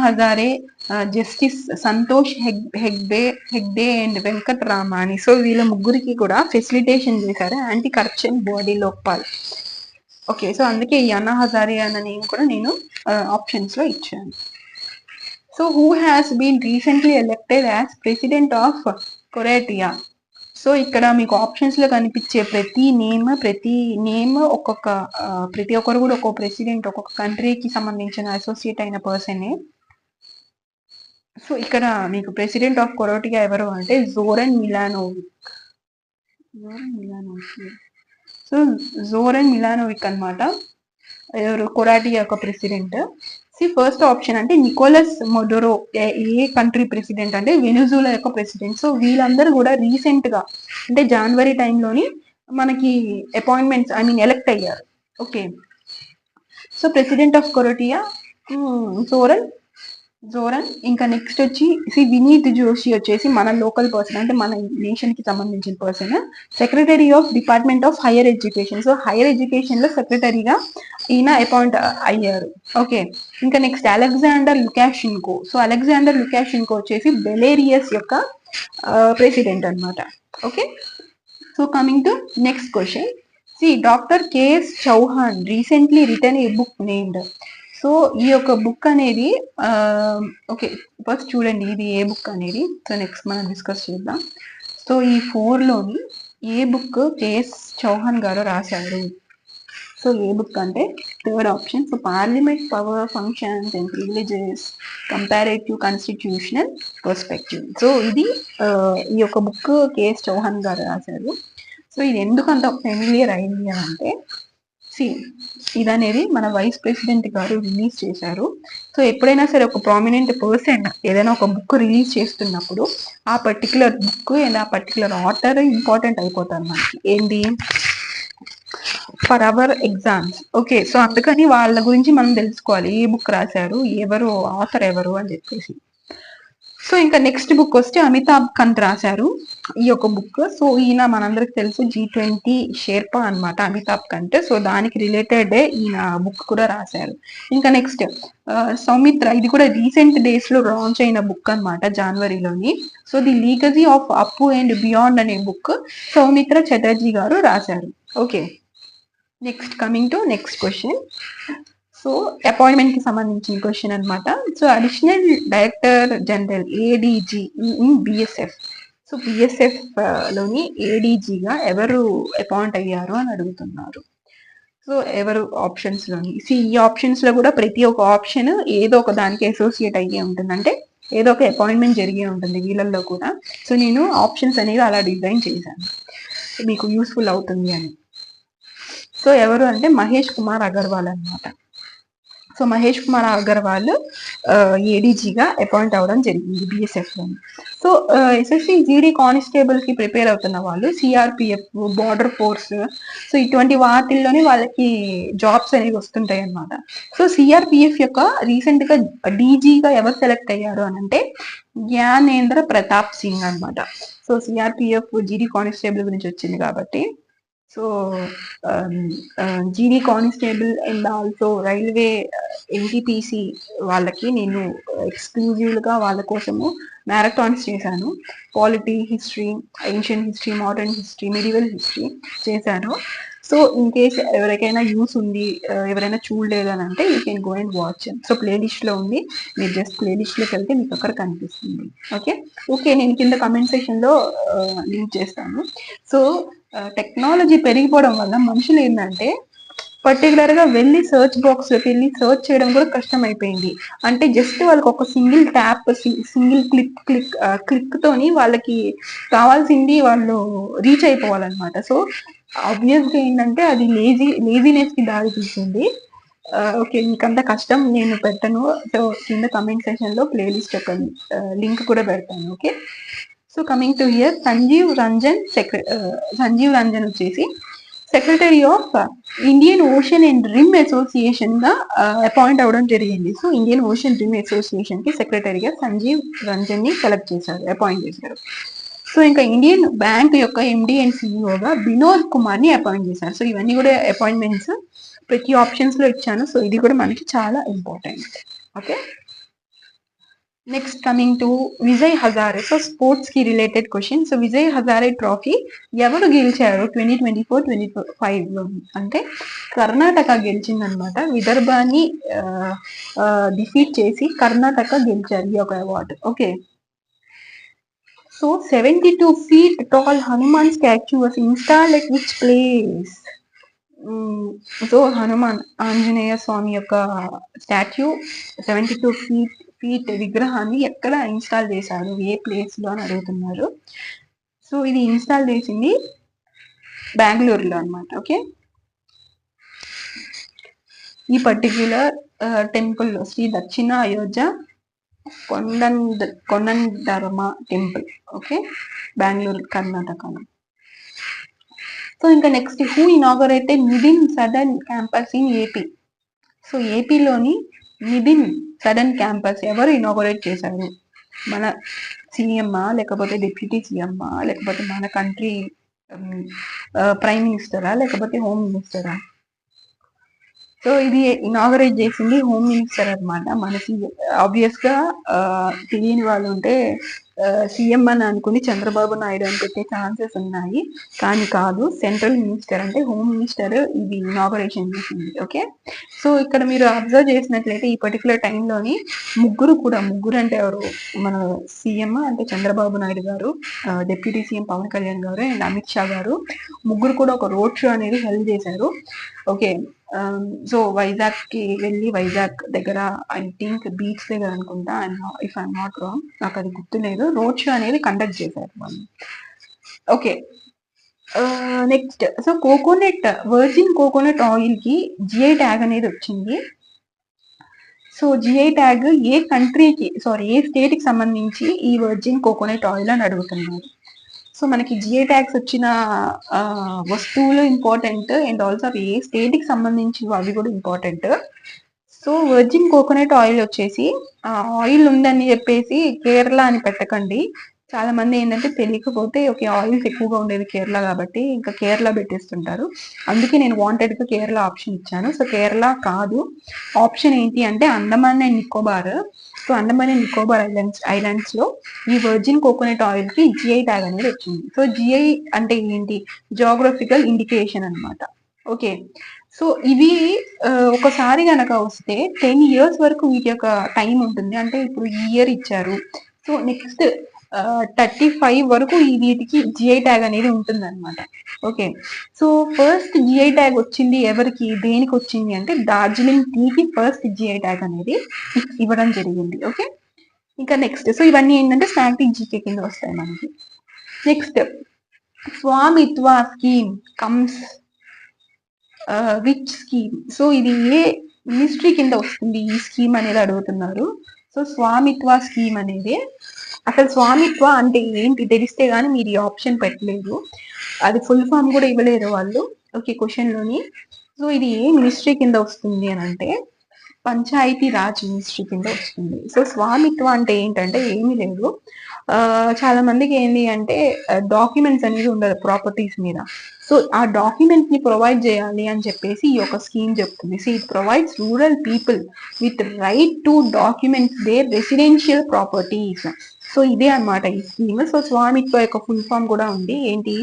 [SPEAKER 1] Hazare justice Santosh Hegde and Venkat Ramani. So వీళ్ళ ముగ్గురికి కూడా ఫెసిలిటేషన్ చేశారు anti corruption body Lokpal. Okay. So అందుకే ఈ అన్నా హజారే అన్న నేమ్ కూడా నేను ఆప్షన్స్ లో ఇచ్చాను. So who has been recently elected as president of Croatia? So ఇక్కడ మీకు ఆప్షన్స్ లో కనిపించే ప్రతి నేమ్ ప్రతి ఒక్కరు కూడా ఒక్కొక్క ప్రెసిడెంట్ ఒక్కొక్క కంట్రీకి సంబంధించిన అసోసియేట్ అయిన పర్సనే. సో ఇక్కడ మీకు ప్రెసిడెంట్ ఆఫ్ కొరోటియా ఎవరు అంటే జోరన్ మిలానోవిక్. సో జోరన్ మిలానోవిక్ అనమాట ఎవరు కొరాటియా యొక్క ప్రెసిడెంట్. ఫస్ట్ ఆప్షన్ అంటే నికోలస్ మొడోరో ఏ కంట్రీ ప్రెసిడెంట్ అంటే వెనుజులా యొక్క ప్రెసిడెంట్. సో వీళ్ళందరూ కూడా రీసెంట్ గా అంటే జనవరి టైంలోని మనకి అపాయింట్మెంట్స్ ఎలెక్ట్ అయ్యారు. Okay. So president of Croatia Zoran. ఇంకా నెక్స్ట్ వచ్చి వినీత్ జోషి వచ్చేసి మన లోకల్ పర్సన్ అంటే మన నేషన్ కి సంబంధించిన person, secretary of department of higher education. So higher education లో సెక్రటరీగా ఈయన అపాయింట్ అయ్యారు. ఓకే. ఇంకా next Alexander Lukashenko. So Alexander Lukashenko వచ్చేసి బెలేరియస్ యొక్క ప్రెసిడెంట్ అనమాట. Okay. So coming to next question. Doctor KS Chauhan recently return a book named. So ఈ యొక్క బుక్ అనేది ఓకే ఫస్ట్ చూడండి ఇది ఏ బుక్ అనేది. సో నెక్స్ట్ మనం డిస్కస్ చేద్దాం. సో ఈ 4లోని ఏ బుక్ కేఎస్ చౌహాన్ గారు రాశారు? సో ఏ బుక్ అంటే third option. So parliament power functions and privileges comparative constitutional perspective. So ఇది ఈ యొక్క బుక్ కేఎస్ చౌహాన్ గారు రాశారు. సో ఇది ఎందుకు అంత ఫెమిలియర్ అయింది అంటే ఇదనేది మన వైస్ ప్రెసిడెంట్ గారు రిలీజ్ చేశారు. సో ఎప్పుడైనా సరే ఒక ప్రామినెంట్ పర్సన్ ఏదైనా ఒక బుక్ రిలీజ్ చేస్తున్నప్పుడు ఆ పర్టికులర్ బుక్ అండ్ ఆ పర్టికులర్ ఆథర్ ఇంపార్టెంట్ అయిపోతారు మనకి ఏంటి for hour exams. Okay. So అందుకని వాళ్ళ గురించి మనం తెలుసుకోవాలి ఏ బుక్ రాశారు, ఎవరు ఆథర్ ఎవరు అని చెప్పేసి. సో ఇంకా నెక్స్ట్ బుక్ వస్తే అమితాబ్ కంత్ రాశారు ఈ యొక్క బుక్. సో ఈయన మనందరికి తెలుసు G20 షేర్పా అనమాట అమితాబ్ కంత్. సో దానికి రిలేటెడ్ ఈయన బుక్ కూడా రాశారు. ఇంకా నెక్స్ట్ సౌమిత్ర, ఇది కూడా రీసెంట్ డేస్ లో లాంచ్ అయిన బుక్ అనమాట జనవరిలోని. సో ది లీగసీ ఆఫ్ అప్పు అండ్ బియాండ్ అనే బుక్ సౌమిత్ర చటర్జీ గారు రాశారు. Okay, next coming to next question. So appointment కి సంబంధించిన క్వశ్చన్ అనమాట. So additional director general ADG in BSF. So BSF లోని ఏడీజీగా ఎవరు అపాయింట్ అయ్యారు అని అడుగుతున్నారు. సో ఎవరు ఆప్షన్స్ లోని ఈ ఆప్షన్స్ లో కూడా ప్రతి ఒక్క ఆప్షన్ ఏదో ఒక దానికి అసోసియేట్ అయ్యే ఉంటుంది, అంటే ఏదో ఒక అపాయింట్మెంట్ జరిగే ఉంటుంది వీళ్ళల్లో కూడా. సో నేను ఆప్షన్స్ అనేవి అలా డిజైన్ చేశాను మీకు యూస్ఫుల్ అవుతుంది అని. సో ఎవరు అంటే మహేష్ కుమార్ అగర్వాల్ అనమాట. సో మహేష్ కుమార్ అగర్వాల్ ఏడీజీగా అపాయింట్ అవ్వడం జరిగింది బిఎస్ఎఫ్ లో. సో ఎస్ఎస్సి జీడీ కానిస్టేబుల్ కి ప్రిపేర్ అవుతున్న వాళ్ళు సిఆర్పిఎఫ్, బార్డర్ ఫోర్స్, సో ఇటువంటి వాటిల్లోనే వాళ్ళకి జాబ్స్ అనేవి వస్తుంటాయి అనమాట. సో సిఆర్పిఎఫ్ యొక్క రీసెంట్ గా డీజీగా ఎవరు సెలెక్ట్ అయ్యారు అని అంటే జ్ఞానేంద్ర ప్రతాప్ సింగ్ అనమాట. సో సిఆర్పిఎఫ్ జీడీ కానిస్టేబుల్ గురించి వచ్చింది కాబట్టి, సో జీడీ constable and also railway NTPC వాళ్ళకి నేను ఎక్స్క్లూజివ్గా వాళ్ళ కోసము మ్యారథాన్స్ చేశాను. Polity, history, ancient history, modern history, medieval history చేశాను. సో ఇన్ కేస్ ఎవరికైనా యూస్ ఉంది, ఎవరైనా చూడలేదు అని అంటే you can go and watch. So playlist లో ఉంది, మీరు జస్ట్ ప్లేలిస్ట్ లోకి వెళ్తే మీకు అక్కడ కనిపిస్తుంది. ఓకే ఓకే, నేను కింద కమెంట్ సెక్షన్ లో లింక్ చేస్తాను. సో టెక్నాలజీ పెరిగిపోవడం వల్ల మనుషులు ఏంటంటే పర్టికులర్ గా వెళ్ళి సర్చ్ బాక్స్ లోకి వెళ్ళి సర్చ్ చేయడం కూడా కష్టం అయిపోయింది. అంటే జస్ట్ వాళ్ళకి ఒక సింగిల్ ట్యాప్, సింగిల్ క్లిక్ తోని వాళ్ళకి కావాల్సింది వాళ్ళు రీచ్ అయిపోవాలన్నమాట. సో ఆబ్వియస్ గా ఏంటంటే అది లేజినెస్ కి దారి తీస్తుంది. ఓకే, మీకంత కష్టం నేను పెట్టను. సో కింద కమెంట్ సెక్షన్ లో ప్లేలిస్ట్ యొక్క లింక్ కూడా పెడతాను. Okay, so coming to here, Sanjeev Ranjan వచ్చేసి secretary of Indian ocean and rim association గా అపాయింట్ అవ్వడం జరిగింది. So Indian ocean rim association కి సెక్రటరీగా సంజీవ్ రంజన్ ని సెలెక్ట్ చేశారు, అపాయింట్ చేశారు. సో ఇంకా ఇండియన్ బ్యాంక్ యొక్క ఎండి అండ్ సిఇఓగా వినోద్ కుమార్ ని అపాయింట్ చేశారు. సో ఇవన్నీ కూడా అపాయింట్మెంట్స్ ప్రతి ఆప్షన్స్ లో ఇచ్చాను. సో ఇది కూడా మనకి చాలా important. Okay, next coming to Vijay Hazare. So sports కి related question. So Vijay Hazare trophy ఎవరు గెలిచారు 2024-2025 లో అంటే కర్ణాటక గెలిచిందనమాట. విదర్భాన్ని డిఫీట్ చేసి కర్ణాటక గెలిచారు ఈ యొక్క award. Okay, so 72 feet tall Hanuman statue was installed at which place. So Hanuman Anjaneya Swami యొక్క స్టాచ్యూ 72 feet విగ్రహాన్ని ఎక్కడ ఇన్స్టాల్ చేశారు, ఏ ప్లేస్ లో అని అడుగుతున్నారు. సో ఇది ఇన్స్టాల్ చేసింది బెంగళూరులో అనమాట. ఓకే, ఈ particular temple Shri Dakshina Ayodhya Kodandarama temple. Okay, Bengaluru, కర్ణాటకలో. సో ఇంకా next, who inaugurated Nitin southern campus in AP. So ఏపీలోని నితిన్ సదర్న్ క్యాంపస్ ఎవరు ఇనాగరేట్ చేశారు? మన సీఎమ్మా, లేకపోతే డిప్యూటీ సీఎమ్మా, లేకపోతే మన కంట్రీ ప్రైమ్ మినిస్టరా, లేకపోతే హోమ్ మినిస్టరా? సో ఇది ఇనాగరేట్ చేసింది హోమ్ మినిస్టర్ అనమాట. మనకి ఆబ్వియస్ గా తెలియని వాళ్ళు ఉంటే సీఎం అని అనుకుని చంద్రబాబు నాయుడు అని పెట్టే ఛాన్సెస్ ఉన్నాయి, కానీ కాదు, సెంట్రల్ మినిస్టర్ అంటే హోమ్ మినిస్టర్ ఇది ఇనాగరేషన్ చేసింది. ఓకే, సో ఇక్కడ మీరు అబ్జర్వ్ చేసినట్లయితే ఈ పర్టికులర్ టైంలోని ముగ్గురు అంటే ఎవరు, మన సీఎం అంటే చంద్రబాబు నాయుడు గారు, డిప్యూటీ సీఎం పవన్ కళ్యాణ్ గారు అండ్ అమిత్ షా గారు ముగ్గురు కూడా ఒక రోడ్ షో అనేది హెల్డ్ చేశారు. ఓకే, సో వైజాగ్ కి వెళ్ళి వైజాగ్ దగ్గర ఐ థింక్ బీచ్ దగ్గర అనుకుంటా, ఇఫ్ ఐఎమ్ నాట్ రాంగ్, నాకు అది గుర్తులేదు, రోడ్ షో అనేది కండక్ట్ చేశారు వాళ్ళు. Okay, next, so virgin coconut oil కి జిఐ ట్యాగ్ అనేది వచ్చింది. సో జిఐ ట్యాగ్ ఏ స్టేట్ కి సంబంధించి ఈ వర్జిన్ కోకోనట్ ఆయిల్ అని అడుగుతున్నారు. సో మనకి జిఐ ట్యాగ్స్ వచ్చిన వస్తువులు ఇంపార్టెంట్ అండ్ ఆల్సో అవి ఏ స్టేట్ కి సంబంధించి అవి కూడా important. So virgin coconut oil వచ్చేసి ఆయిల్ ఉందని చెప్పేసి కేరళ అని పెట్టకండి. చాలా మంది ఏంటంటే తెలియకపోతే ఓకే ఆయిల్స్ ఎక్కువగా ఉండేది కేరళ కాబట్టి ఇంకా కేరళ పెట్టేస్తుంటారు. అందుకే నేను వాంటెడ్గా కేరళ ఆప్షన్ ఇచ్చాను. సో కేరళ కాదు, ఆప్షన్ ఏంటి అంటే Andaman and Nicobar. So Andaman and Nicobar islands లో ఈ వర్జిన్ కోకోనట్ ఆయిల్ కి జిఐ ట్యాగ్ అనేది వచ్చింది. సో జిఐ అంటే ఏంటి, జియోగ్రఫికల్ ఇండికేషన్ అనమాట. ఓకే, సో ఇవి ఒకసారి గనక వస్తే 10 years వరకు వీటి యొక్క టైం ఉంటుంది. అంటే ఇప్పుడు ఈ ఇయర్ ఇచ్చారు, సో నెక్స్ట్ 35 వరకు వీటికి జిఐ ట్యాగ్ అనేది ఉంటుంది అనమాట. Okay, so first GI tag వచ్చింది ఎవరికి, దేనికి వచ్చింది అంటే డార్జిలింగ్ టీకి ఫస్ట్ జిఐ ట్యాగ్ అనేది ఇవ్వడం జరిగింది. ఓకే, ఇంకా నెక్స్ట్, సో ఇవన్నీ ఏంటంటే స్టాటిక్ జీకే కింద వస్తాయి మనకి. Next, Swamitva scheme comes which scheme. So ఇది ఏ మినిస్ట్రీ కింద వస్తుంది ఈ స్కీమ్ అనేది అడుగుతున్నారు. సో స్వామిత్వ స్కీమ్ అనేది, అసలు స్వామిత్వ అంటే ఏంటి తెలిస్తే గానీ మీరు ఈ ఆప్షన్ పెట్టలేదు, అది ఫుల్ ఫామ్ కూడా ఇవ్వలేరు వాళ్ళు. ఓకే, క్వశ్చన్ లోని. సో ఇది ఏ మినిస్ట్రీ కింద వస్తుంది అని అంటే పంచాయతీ రాజ్ మినిస్ట్రీ కింద వస్తుంది. సో స్వామిత్వ అంటే ఏంటంటే ఏమీ లేదు, చాలా మందికి ఏంటి అంటే డాక్యుమెంట్స్ అనేది ఉండదు ప్రాపర్టీస్ మీద. సో ఆ డాక్యుమెంట్ ని ప్రొవైడ్ చేయాలి అని చెప్పేసి ఈ యొక్క స్కీమ్ చెప్తుంది. So it provides rural people with right to documents their residential properties. So ఇదే అనమాట ఈ స్కీమ్. సో స్వామిత్వ యొక్క ఫుల్ ఫామ్ కూడా ఉంది ఏంటి,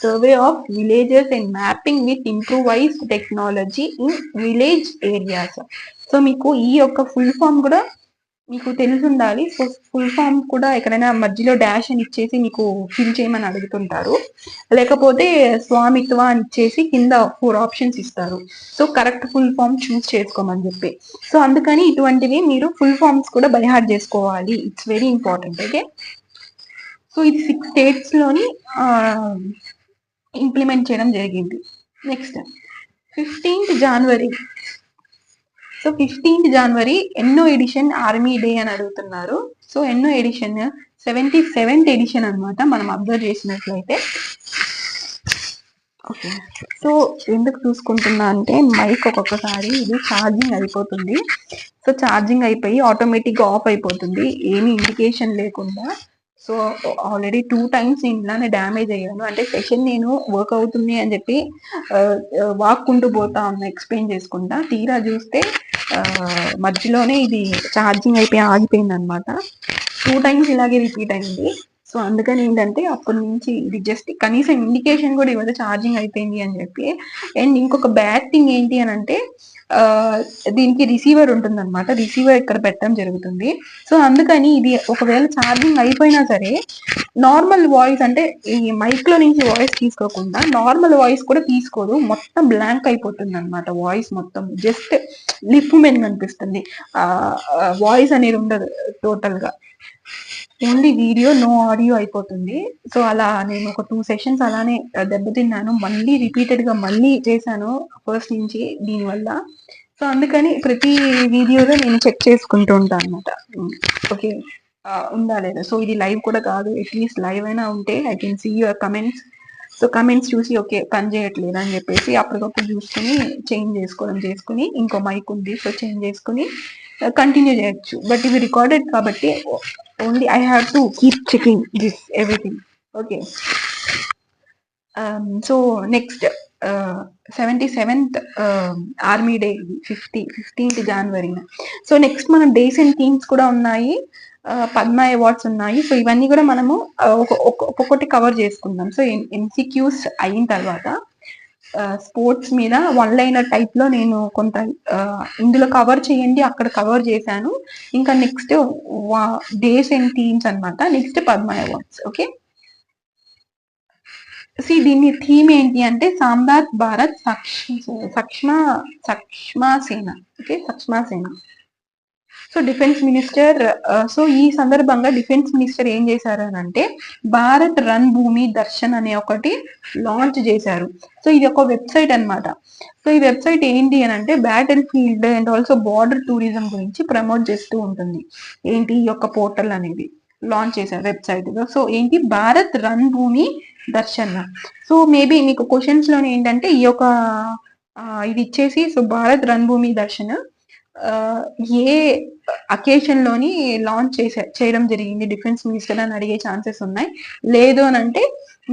[SPEAKER 1] survey of villages and mapping with improvised technology in village areas. So మీకు ఈ యొక్క ఫుల్ ఫామ్ కూడా మీకు తెలిసి ఉండాలి. సో ఫుల్ ఫామ్ కూడా ఎక్కడైనా మధ్యలో డాష్ అని ఇచ్చేసి మీకు ఫిల్ చేయమని అడుగుతుంటారు, లేకపోతే స్వామిత్వ అని ఇచ్చేసి కింద 4 ఆప్షన్స్ ఇస్తారు. సో కరెక్ట్ ఫుల్ ఫామ్ చూస్ చేసుకోమని చెప్పి. సో అందుకని ఇటువంటివి మీరు ఫుల్ ఫామ్స్ కూడా బై హార్ట్ చేసుకోవాలి, it's very important. Okay, so ఇది 6 states లోని ఇంప్లిమెంట్ చేయడం జరిగింది. Next 15th January. So 15th January ఎన్నో ఎడిషన్ ఆర్మీ డే అని అడుగుతున్నారు. సో ఎన్నో ఎడిషన్, 77th ఎడిషన్ అనమాట మనం అబ్జర్వ్ చేసినట్లయితే. ఓకే, సో ఎందుకు చూసుకుంటున్నా అంటే మైక్ ఒక్కొక్కసారి ఇది ఛార్జింగ్ అయిపోతుంది. సో ఛార్జింగ్ అయిపోయి ఆటోమేటిక్గా ఆఫ్ అయిపోతుంది ఏమీ ఇండికేషన్ లేకుండా. సో ఆల్రెడీ 2 times ఇట్లానే డ్యామేజ్ అయ్యాను. అంటే సెషన్ నేను వర్క్ అవుతుంది అని చెప్పి వాక్కుంటూ పోతా ఉన్నా ఎక్స్ప్లెయిన్ చేసుకుంటా, తీరా చూస్తే మధ్యలోనే ఇది ఛార్జింగ్ అయిపోయి ఆగిపోయింది అనమాట. 2 times ఇలాగే రిపీట్ అయింది. సో అందుకని ఏంటంటే అప్పటి నుంచి ఇది జస్ట్ కనీసం ఇండికేషన్ కూడా ఇవ్వదు ఛార్జింగ్ అయిపోయింది అని చెప్పి. అండ్ ఇంకొక బ్యాడ్ థింగ్ ఏంటి అని అంటే దీనికి రిసీవర్ ఉంటుంది అనమాట, రిసీవర్ ఇక్కడ పెట్టడం జరుగుతుంది. సో అందుకని ఇది ఒకవేళ ఛార్జింగ్ అయిపోయినా సరే నార్మల్ వాయిస్ అంటే ఈ మైక్ లో నుంచి వాయిస్ తీసుకోకుండా నార్మల్ వాయిస్ కూడా తీసుకోదు, మొత్తం బ్లాంక్ అయిపోతుంది అనమాట. వాయిస్ మొత్తం జస్ట్ లిప్ మూమెంట్ కనిపిస్తుంది, వాయిస్ అనేది ఉండదు టోటల్ గా, ఓన్లీ వీడియో నో ఆడియో అయిపోతుంది. సో అలా నేను ఒక 2 sessions అలానే దెబ్బతిన్నాను, మళ్ళీ రిపీటెడ్ గా మళ్ళీ చేశాను ఫస్ట్ నుంచి దీనివల్ల. సో అందుకని ప్రతి వీడియోలో నేను చెక్ చేసుకుంటూ ఉంటాను అనమాట, ఓకే ఉందా లేదా. సో ఇది లైవ్ కూడా కాదు, అట్లీస్ట్ లైవ్ అయినా ఉంటే I can see your comments. So comments చూసి ఓకే పని చేయట్లేదు అని చెప్పేసి అప్పటికప్పుడు చూసుకుని చేంజ్ చేసుకుని ఇంకో మైక్ ఉంది సో చేంజ్ చేసుకుని కంటిన్యూ చేయొచ్చు. బట్ ఇవి రికార్డెడ్ కాబట్టి only I have to keep checking this everything. Okay, so next 77th army day, 15th January. So next మనం డేస్ అండ్ థీమ్స్ కూడా ఉన్నాయి, పద్మ అవార్డ్స్ ఉన్నాయి. సో ఇవన్నీ కూడా మనము ఒక్కొక్కటి కవర్ చేసుకుందాం. సో MCQs అయిన తర్వాత స్పోర్ట్స్ మీద 1-liner టైప్ లో నేను కొంత ఇందులో కవర్ చేయండి అక్కడ కవర్ చేశాను. ఇంకా నెక్స్ట్ డేస్ అండ్ థీమ్స్ అనమాట, నెక్స్ట్ పద్మ అవార్డ్స్. ఓకే, దీని థీమ్ ఏంటి అంటే సామ్రాట్ భారత్ సక్ష్మా సేన. ఓకే, సక్ష్మా సేన. సో డిఫెన్స్ మినిస్టర్, సో ఈ సందర్భంగా డిఫెన్స్ మినిస్టర్ ఏం చేశారు అని అంటే భారత్ రన్ భూమి దర్శన్ అనే ఒకటి లాంచ్ చేశారు. సో ఇది ఒక వెబ్సైట్ అనమాట. సో ఈ వెబ్సైట్ ఏంటి అని అంటే battle field and also border tourism గురించి ప్రమోట్ చేస్తూ ఉంటుంది. ఏంటి ఈ యొక్క పోర్టల్ అనేది లాంచ్ చేశారు వెబ్సైట్. సో ఏంటి భారత్ రన్ భూమి దర్శన్. సో మేబీ మీకు క్వశ్చన్స్ లోనే ఏంటంటే ఈ యొక్క ఇది ఇచ్చేసి సో భారత్ రన్ భూమి దర్శన్ ఏ అకేషన్ లోని లాంచ్ చేయడం జరిగింది డిఫెన్స్ మినిస్టర్ అని అడిగే ఛాన్సెస్ ఉన్నాయి. లేదు అని అంటే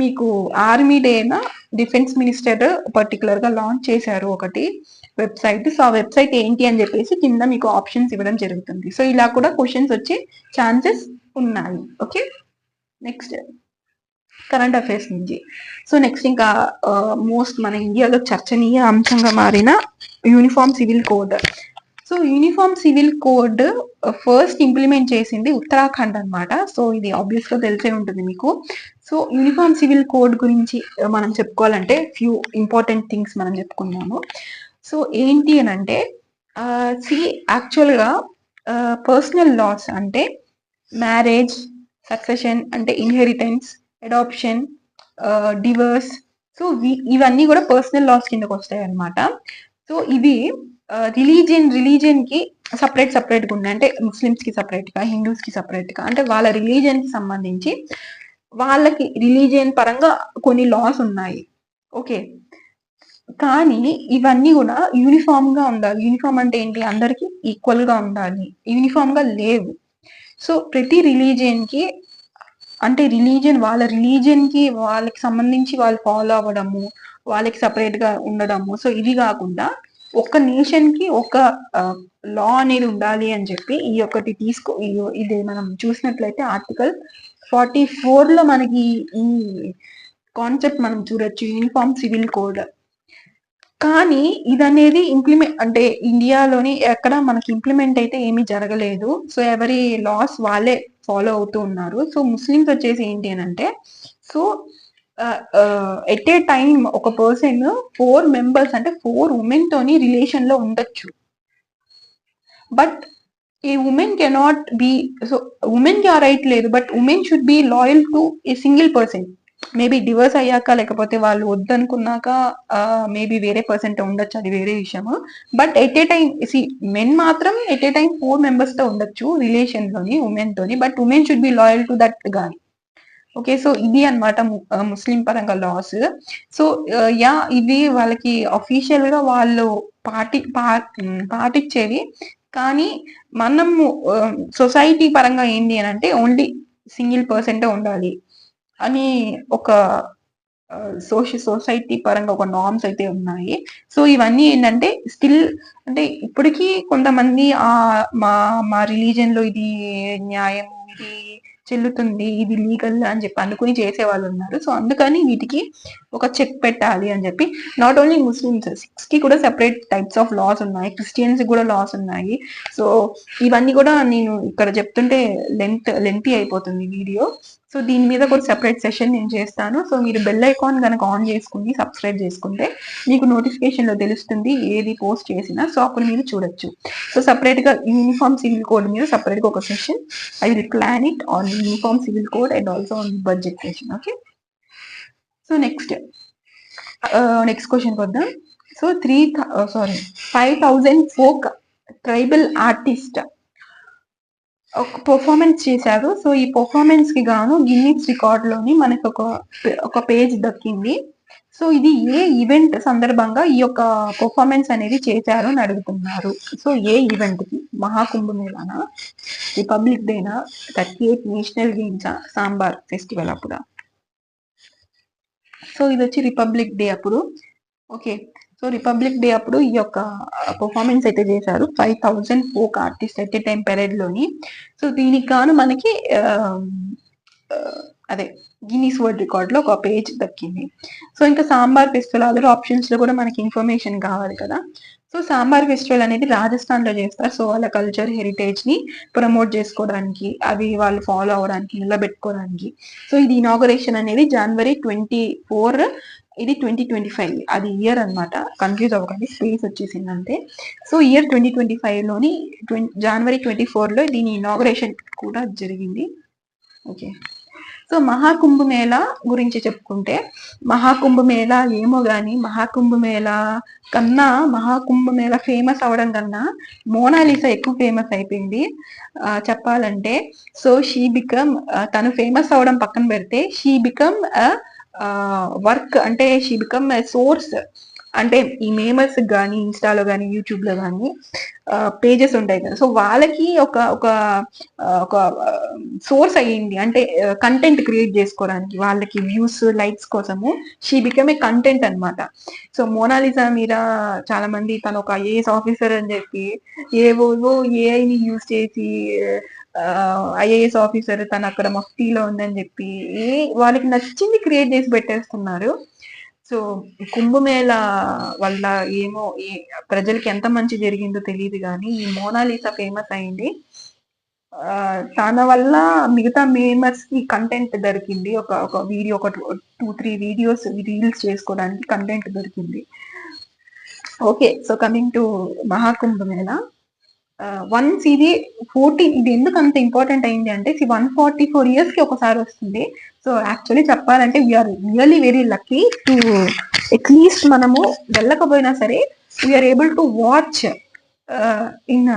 [SPEAKER 1] మీకు ఆర్మీ డేనా డిఫెన్స్ మినిస్టర్ పర్టికులర్ గా లాంచ్ చేశారు ఒకటి వెబ్సైట్. సో ఆ వెబ్సైట్ ఏంటి అని చెప్పేసి కింద మీకు ఆప్షన్స్ ఇవ్వడం జరుగుతుంది. సో ఇలా కూడా క్వశ్చన్స్ వచ్చే ఛాన్సెస్ ఉన్నాయి. ఓకే, నెక్స్ట్ కరెంట్ అఫైర్స్ నుంచి. సో నెక్స్ట్ ఇంకా మోస్ట్ మన ఇండియాలో చర్చనీయ అంశంగా మారిన uniform civil code. So uniform civil code first implement చేసింది ఉత్తరాఖండ్ అనమాట. సో ఇది ఆబ్వియస్ గా తెలిసే ఉంటుంది మీకు. సో యూనిఫామ్ సివిల్ కోడ్ గురించి మనం చెప్పుకోవాలంటే ఫ్యూ ఇంపార్టెంట్ థింగ్స్ మనం చెప్పుకున్నాము. సో ఏంటి అని అంటే యాక్చువల్ గా పర్సనల్ లాస్ అంటే మ్యారేజ్, సక్సెషన్ అంటే ఇన్హెరిటెన్స్, అడాప్షన్, డివర్స్, సో ఇవన్నీ కూడా పర్సనల్ లాస్ కిందకి వస్తాయి అన్నమాట. సో ఇవి రిలీజియన్ కి సపరేట్ గా ఉన్నాయి. అంటే ముస్లిమ్స్ కి సపరేట్ గా, హిందూస్ కి సపరేట్ గా, అంటే వాళ్ళ రిలీజియన్ కి సంబంధించి వాళ్ళకి రిలీజియన్ పరంగా కొన్ని లాస్ ఉన్నాయి. ఓకే, కానీ ఇవన్నీ కూడా యూనిఫామ్ గా ఉండాలి. యూనిఫామ్ అంటే ఏంటి, అందరికి ఈక్వల్ గా ఉండాలి. యూనిఫామ్ గా లేవు. సో ప్రతి రిలీజియన్ కి అంటే వాళ్ళ రిలీజియన్ కి వాళ్ళకి సంబంధించి వాళ్ళు ఫాలో అవ్వడము, వాళ్ళకి సపరేట్ గా ఉండడము. సో ఇది కాకుండా ఒక నేషన్ కి ఒక లా అనేది ఉండాలి అని చెప్పి ఈ ఒకటి ఇది మనం చూసినట్లయితే ఆర్టికల్ 44 లో మనకి ఈ కాన్సెప్ట్ మనం చూడొచ్చు, యూనిఫామ్ సివిల్ కోడ్. కానీ ఇదనేది ఇంప్లిమెంట్ అంటే ఇండియాలోని ఎక్కడ మనకి ఇంప్లిమెంట్ అయితే ఏమీ జరగలేదు. సో ఎవరి లాస్ వాళ్ళే ఫాలో అవుతూ ఉన్నారు. సో ముస్లిమ్స్ వచ్చేసి ఏంటి అని అంటే, సో ఎట్ ఏ టైం ఒక పర్సన్ 4 మెంబర్స్ అంటే 4 ఉమెన్ తోని రిలేషన్ లో ఉండొచ్చు. But A women cannot be, so women కి ఆ రైట్ లేదు. But women should be loyal to a single person. Maybe divorce అయ్యాక లేకపోతే వాళ్ళు వద్దనుకున్నాక మేబీ వేరే పర్సన్ తో ఉండొచ్చు, అది వేరే విషయము. But at a time men మాత్రం ఎట్ ఏ టైం 4 మెంబర్స్ తో ఉండొచ్చు రిలేషన్ లోని ఉమెన్ తోని. But women should be loyal to that guy. Okay, so ఇది అనమాట ముస్లిం పరంగా లాస్. సో యా ఇవి వాళ్ళకి అఫీషియల్ గా వాళ్ళు పాటించేవి. కానీ మనము సొసైటీ పరంగా ఏంటి అని అంటే ఓన్లీ సింగిల్ పర్సెంటే ఉండాలి అని ఒక సొసైటీ పరంగా ఒక నార్మ్స్ అయితే ఉన్నాయి. సో ఇవన్నీ ఏంటంటే స్టిల్ అంటే ఇప్పటికీ కొంతమంది మా మా రిలీజియన్ లో ఇది న్యాయం, ఇది చెల్లుతుంది, ఇది లీగల్ అని చెప్పి అనుకుని చేసే వాళ్ళు ఉన్నారు. సో అందుకని వీటికి ఒక చెక్ పెట్టాలి అని చెప్పి నాట్ ఓన్లీ ముస్లిమ్స్, సిక్స్ కి కూడా సెపరేట్ టైప్స్ ఆఫ్ లాస్ ఉన్నాయి, క్రిస్టియన్స్ కూడా లాస్ ఉన్నాయి. సో ఇవన్నీ కూడా నేను ఇక్కడ చెప్తుంటే లెంతీ అయిపోతుంది వీడియో. సో దీని మీద కూడా సెపరేట్ సెషన్ నేను చేస్తాను. సో మీరు బెల్ ఐకాన్ కనుక ఆన్ చేసుకుని సబ్స్క్రైబ్ చేసుకుంటే మీకు నోటిఫికేషన్ లో తెలుస్తుంది ఏది పోస్ట్ చేసినా. సో అప్పుడు మీరు చూడొచ్చు. సో సపరేట్ గా యూనిఫామ్ సివిల్ కోడ్ మీద సపరేట్ గా ఒక session I will plan it on uniform civil code and also on budget session. Okay, so next question వద్దాం. సో 5,000 ఫోక్ ట్రైబల్ ఆర్టిస్ట్ ఒక పర్ఫార్మెన్స్ చేశారు. సో ఈ పర్ఫార్మెన్స్ కి గాను గిన్నిస్ రికార్డ్ లోని మనకి ఒక పేజ్ దక్కింది. సో ఇది ఏ ఈవెంట్ సందర్భంగా ఈ యొక్క పర్ఫార్మెన్స్ అనేది చేశారు అని అడుగుతున్నారు. సో ఏ ఈవెంట్ కి, మహాకుంభమేళానా, రిపబ్లిక్ డేనా, 38 నేషనల్ గేమ్స్, సాంబార్ ఫెస్టివల్ అప్పుడు. సో ఇది వచ్చి రిపబ్లిక్ డే అప్పుడు. ఓకే, సో రిపబ్లిక్ డే అప్పుడు ఈ యొక్క పర్ఫార్మెన్స్ అయితే చేశారు 5,000 folk artist at a time parade లోని. సో దీనికి గాను మనకి అదే గిన్నీస్ వరల్డ్ రికార్డ్ లో ఒక పేజ్ దక్కింది. సో ఇంకా సాంబార్ ఫెస్టివల్ అదర్ ఆప్షన్స్ లో కూడా మనకి ఇన్ఫర్మేషన్ కావాలి కదా. సో సాంబార్ ఫెస్టివల్ అనేది రాజస్థాన్ లో చేస్తారు. సో వాళ్ళ కల్చర్ హెరిటేజ్ ని ప్రమోట్ చేసుకోవడానికి, అవి వాళ్ళు ఫాలో అవడానికి, నిలబెట్టుకోవడానికి. సో ఇది ఇనాగరేషన్ అనేది January 24, ఇది 2025 అది ఇయర్ అనమాట, కన్ఫ్యూజ్ అవ్వకండి, స్పేస్ వచ్చేసిందంటే. సో ఇయర్ 2025 లోని January 24 లో దీని ఇనాగరేషన్ కూడా జరిగింది. ఓకే, సో మహాకుంభమేళా గురించి చెప్పుకుంటే, మహాకుంభమేళా ఏమో గాని మహాకుంభమేళా కన్నా మహాకుంభమేళా ఫేమస్ అవడం కన్నా మోనాలిసా ఎక్కువ ఫేమస్ అయిపోయింది చెప్పాలంటే. సో షీ బికమ్, తను ఫేమస్ అవడం పక్కన పెడితే, షీ బికమ్ వర్క్ అంటే షీ బికమ్ సోర్స్ అంటే ఈ మేమర్స్ కానీ ఇన్స్టాలో కానీ యూట్యూబ్లో కానీ పేజెస్ ఉంటాయి కదా, సో వాళ్ళకి ఒక ఒక ఒక సోర్స్ అయ్యింది, అంటే కంటెంట్ క్రియేట్ చేసుకోవడానికి వాళ్ళకి వ్యూస్ లైక్స్ కోసము షీ బికమ్ ఏ కంటెంట్ అనమాట. సో మోనాలిసా మీద చాలా మంది తను ఒక ఐఏఎస్ ఆఫీసర్ అని చెప్పి ఏవో ఏఐని యూజ్ చేసి ఐఏఎస్ ఆఫీసర్ తను అక్కడ మఫ్టీలో ఉందని చెప్పి వాళ్ళకి నచ్చింది క్రియేట్ చేసి పెట్టేస్తున్నారు. సో కుంభమేళ వల్ల ఏమో ప్రజలకి ఎంత మంచి జరిగిందో తెలియదు కానీ ఈ మోనాలిసా ఫేమస్ అయింది. తన వల్ల మిగతా మేమర్స్ కి కంటెంట్ దొరికింది, ఒక వీడియో, ఒక 2-3 వీడియోస్ రీల్స్ చేసుకోవడానికి కంటెంట్ దొరికింది. Okay, so coming to Maha Kumbh Mela. Once ఇది ఎందుకు అంత ఇంపార్టెంట్ అయింది అంటే 144 years కి ఒకసారి వస్తుంది. సో యాక్చువల్లీ చెప్పాలంటే we are really very lucky to at least మనము వెళ్ళకపోయినా సరే we are able to watch in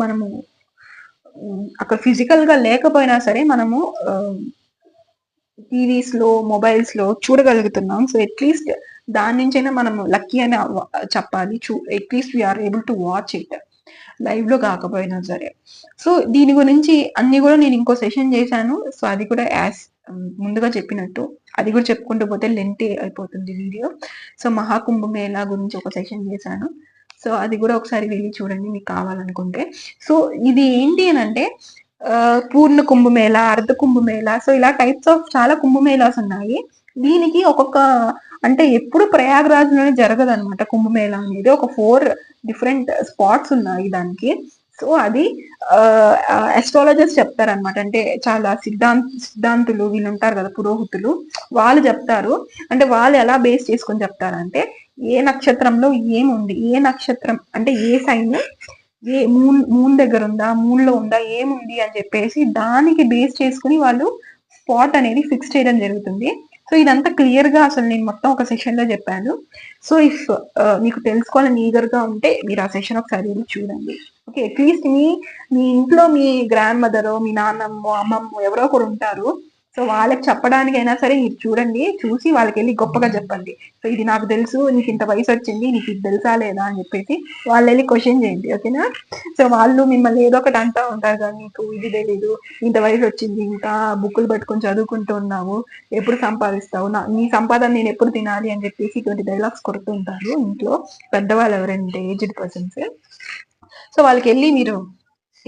[SPEAKER 1] మనము అక్కడ ఫిజికల్ గా లేకపోయినా సరే మనము టీవీస్ లో మొబైల్స్ లో చూడగలుగుతున్నాం. సో అట్లీస్ట్ దాని నుంచైనా మనము లక్కీ అని చెప్పాలి. At least we are able to watch it live లో కాకపోయినా సరే. సో దీని గురించి అన్ని కూడా నేను ఇంకో సెషన్ చేశాను. సో అది కూడా ముందుగా చెప్పినట్టు అది కూడా చెప్పుకుంటూ పోతే లెంతీ అయిపోతుంది వీడియో. సో మహాకుంభమేళా గురించి ఒక సెషన్ చేశాను. సో అది కూడా ఒకసారి వెళ్ళి చూడండి మీకు కావాలనుకుంటే. సో ఇది ఏంటి అని అంటే పూర్ణ కుంభమేళ, అర్ధ కుంభమేళ, సో ఇలా టైప్స్ ఆఫ్ చాలా కుంభమేళాస్ ఉన్నాయి. దీనికి ఒక్కొక్క అంటే ఎప్పుడు ప్రయాగ్రాజ్ లోనే జరగదు అనమాట కుంభమేళ అనేది. ఒక 4 డిఫరెంట్ స్పాట్స్ ఉన్నాయి దానికి. సో అది అస్ట్రాలజర్స్ చెప్తారనమాట. అంటే చాలా సిద్ధాంతులు వీళ్ళు ఉంటారు కదా, పురోహితులు, వాళ్ళు చెప్తారు. అంటే వాళ్ళు ఎలా బేస్ చేసుకొని చెప్తారంటే ఏ నక్షత్రంలో ఏముంది, ఏ నక్షత్రం అంటే ఏ సైన్ ఏ మూన్ దగ్గర ఉందా, మూన్ లో ఉందా, ఏముంది అని చెప్పేసి దానికి బేస్ చేసుకుని వాళ్ళు స్పాట్ అనేది ఫిక్స్ చేయడం జరుగుతుంది. సో ఇదంతా క్లియర్ గా అసలు నేను మొత్తం ఒక సెషన్ లో చెప్పాను. సో ఇఫ్ మీకు తెలుసుకోవాలని ఈగర్ గా ఉంటే మీరు ఆ సెషన్ ఒకసారి చూడండి. ఓకే, అట్లీస్ట్ మీ ఇంట్లో మీ గ్రాండ్ మదర్, మీ నాన్నమ్మ, అమ్మమ్మ ఎవరో ఒకరు ఉంటారు. సో వాళ్ళకి చెప్పడానికైనా సరే మీరు చూడండి, చూసి వాళ్ళకి వెళ్ళి గొప్పగా చెప్పండి. సో ఇది నాకు తెలుసు, నీకు ఇంత వయసు వచ్చింది, నీకు ఇది తెలుసా లేదా అని చెప్పేసి వాళ్ళు వెళ్ళి క్వశ్చన్ చేయండి. ఓకేనా? సో వాళ్ళు మిమ్మల్ని ఏదో ఒకటి అంటా ఉంటారు కదా, నీకు ఇది తెలీదు, ఇంత వయసు వచ్చింది, ఇంకా బుక్కులు పట్టుకొని చదువుకుంటూ ఉన్నావు, ఎప్పుడు సంపాదిస్తావు, నీ సంపాదన నేను ఎప్పుడు తినాలి అని చెప్పేసి ఇటువంటి డైలాగ్స్ కొడుతూ ఉంటారు ఇంట్లో పెద్దవాళ్ళు ఎవరంటే ఏజ్డ్ పర్సన్స్. సో వాళ్ళకి వెళ్ళి మీరు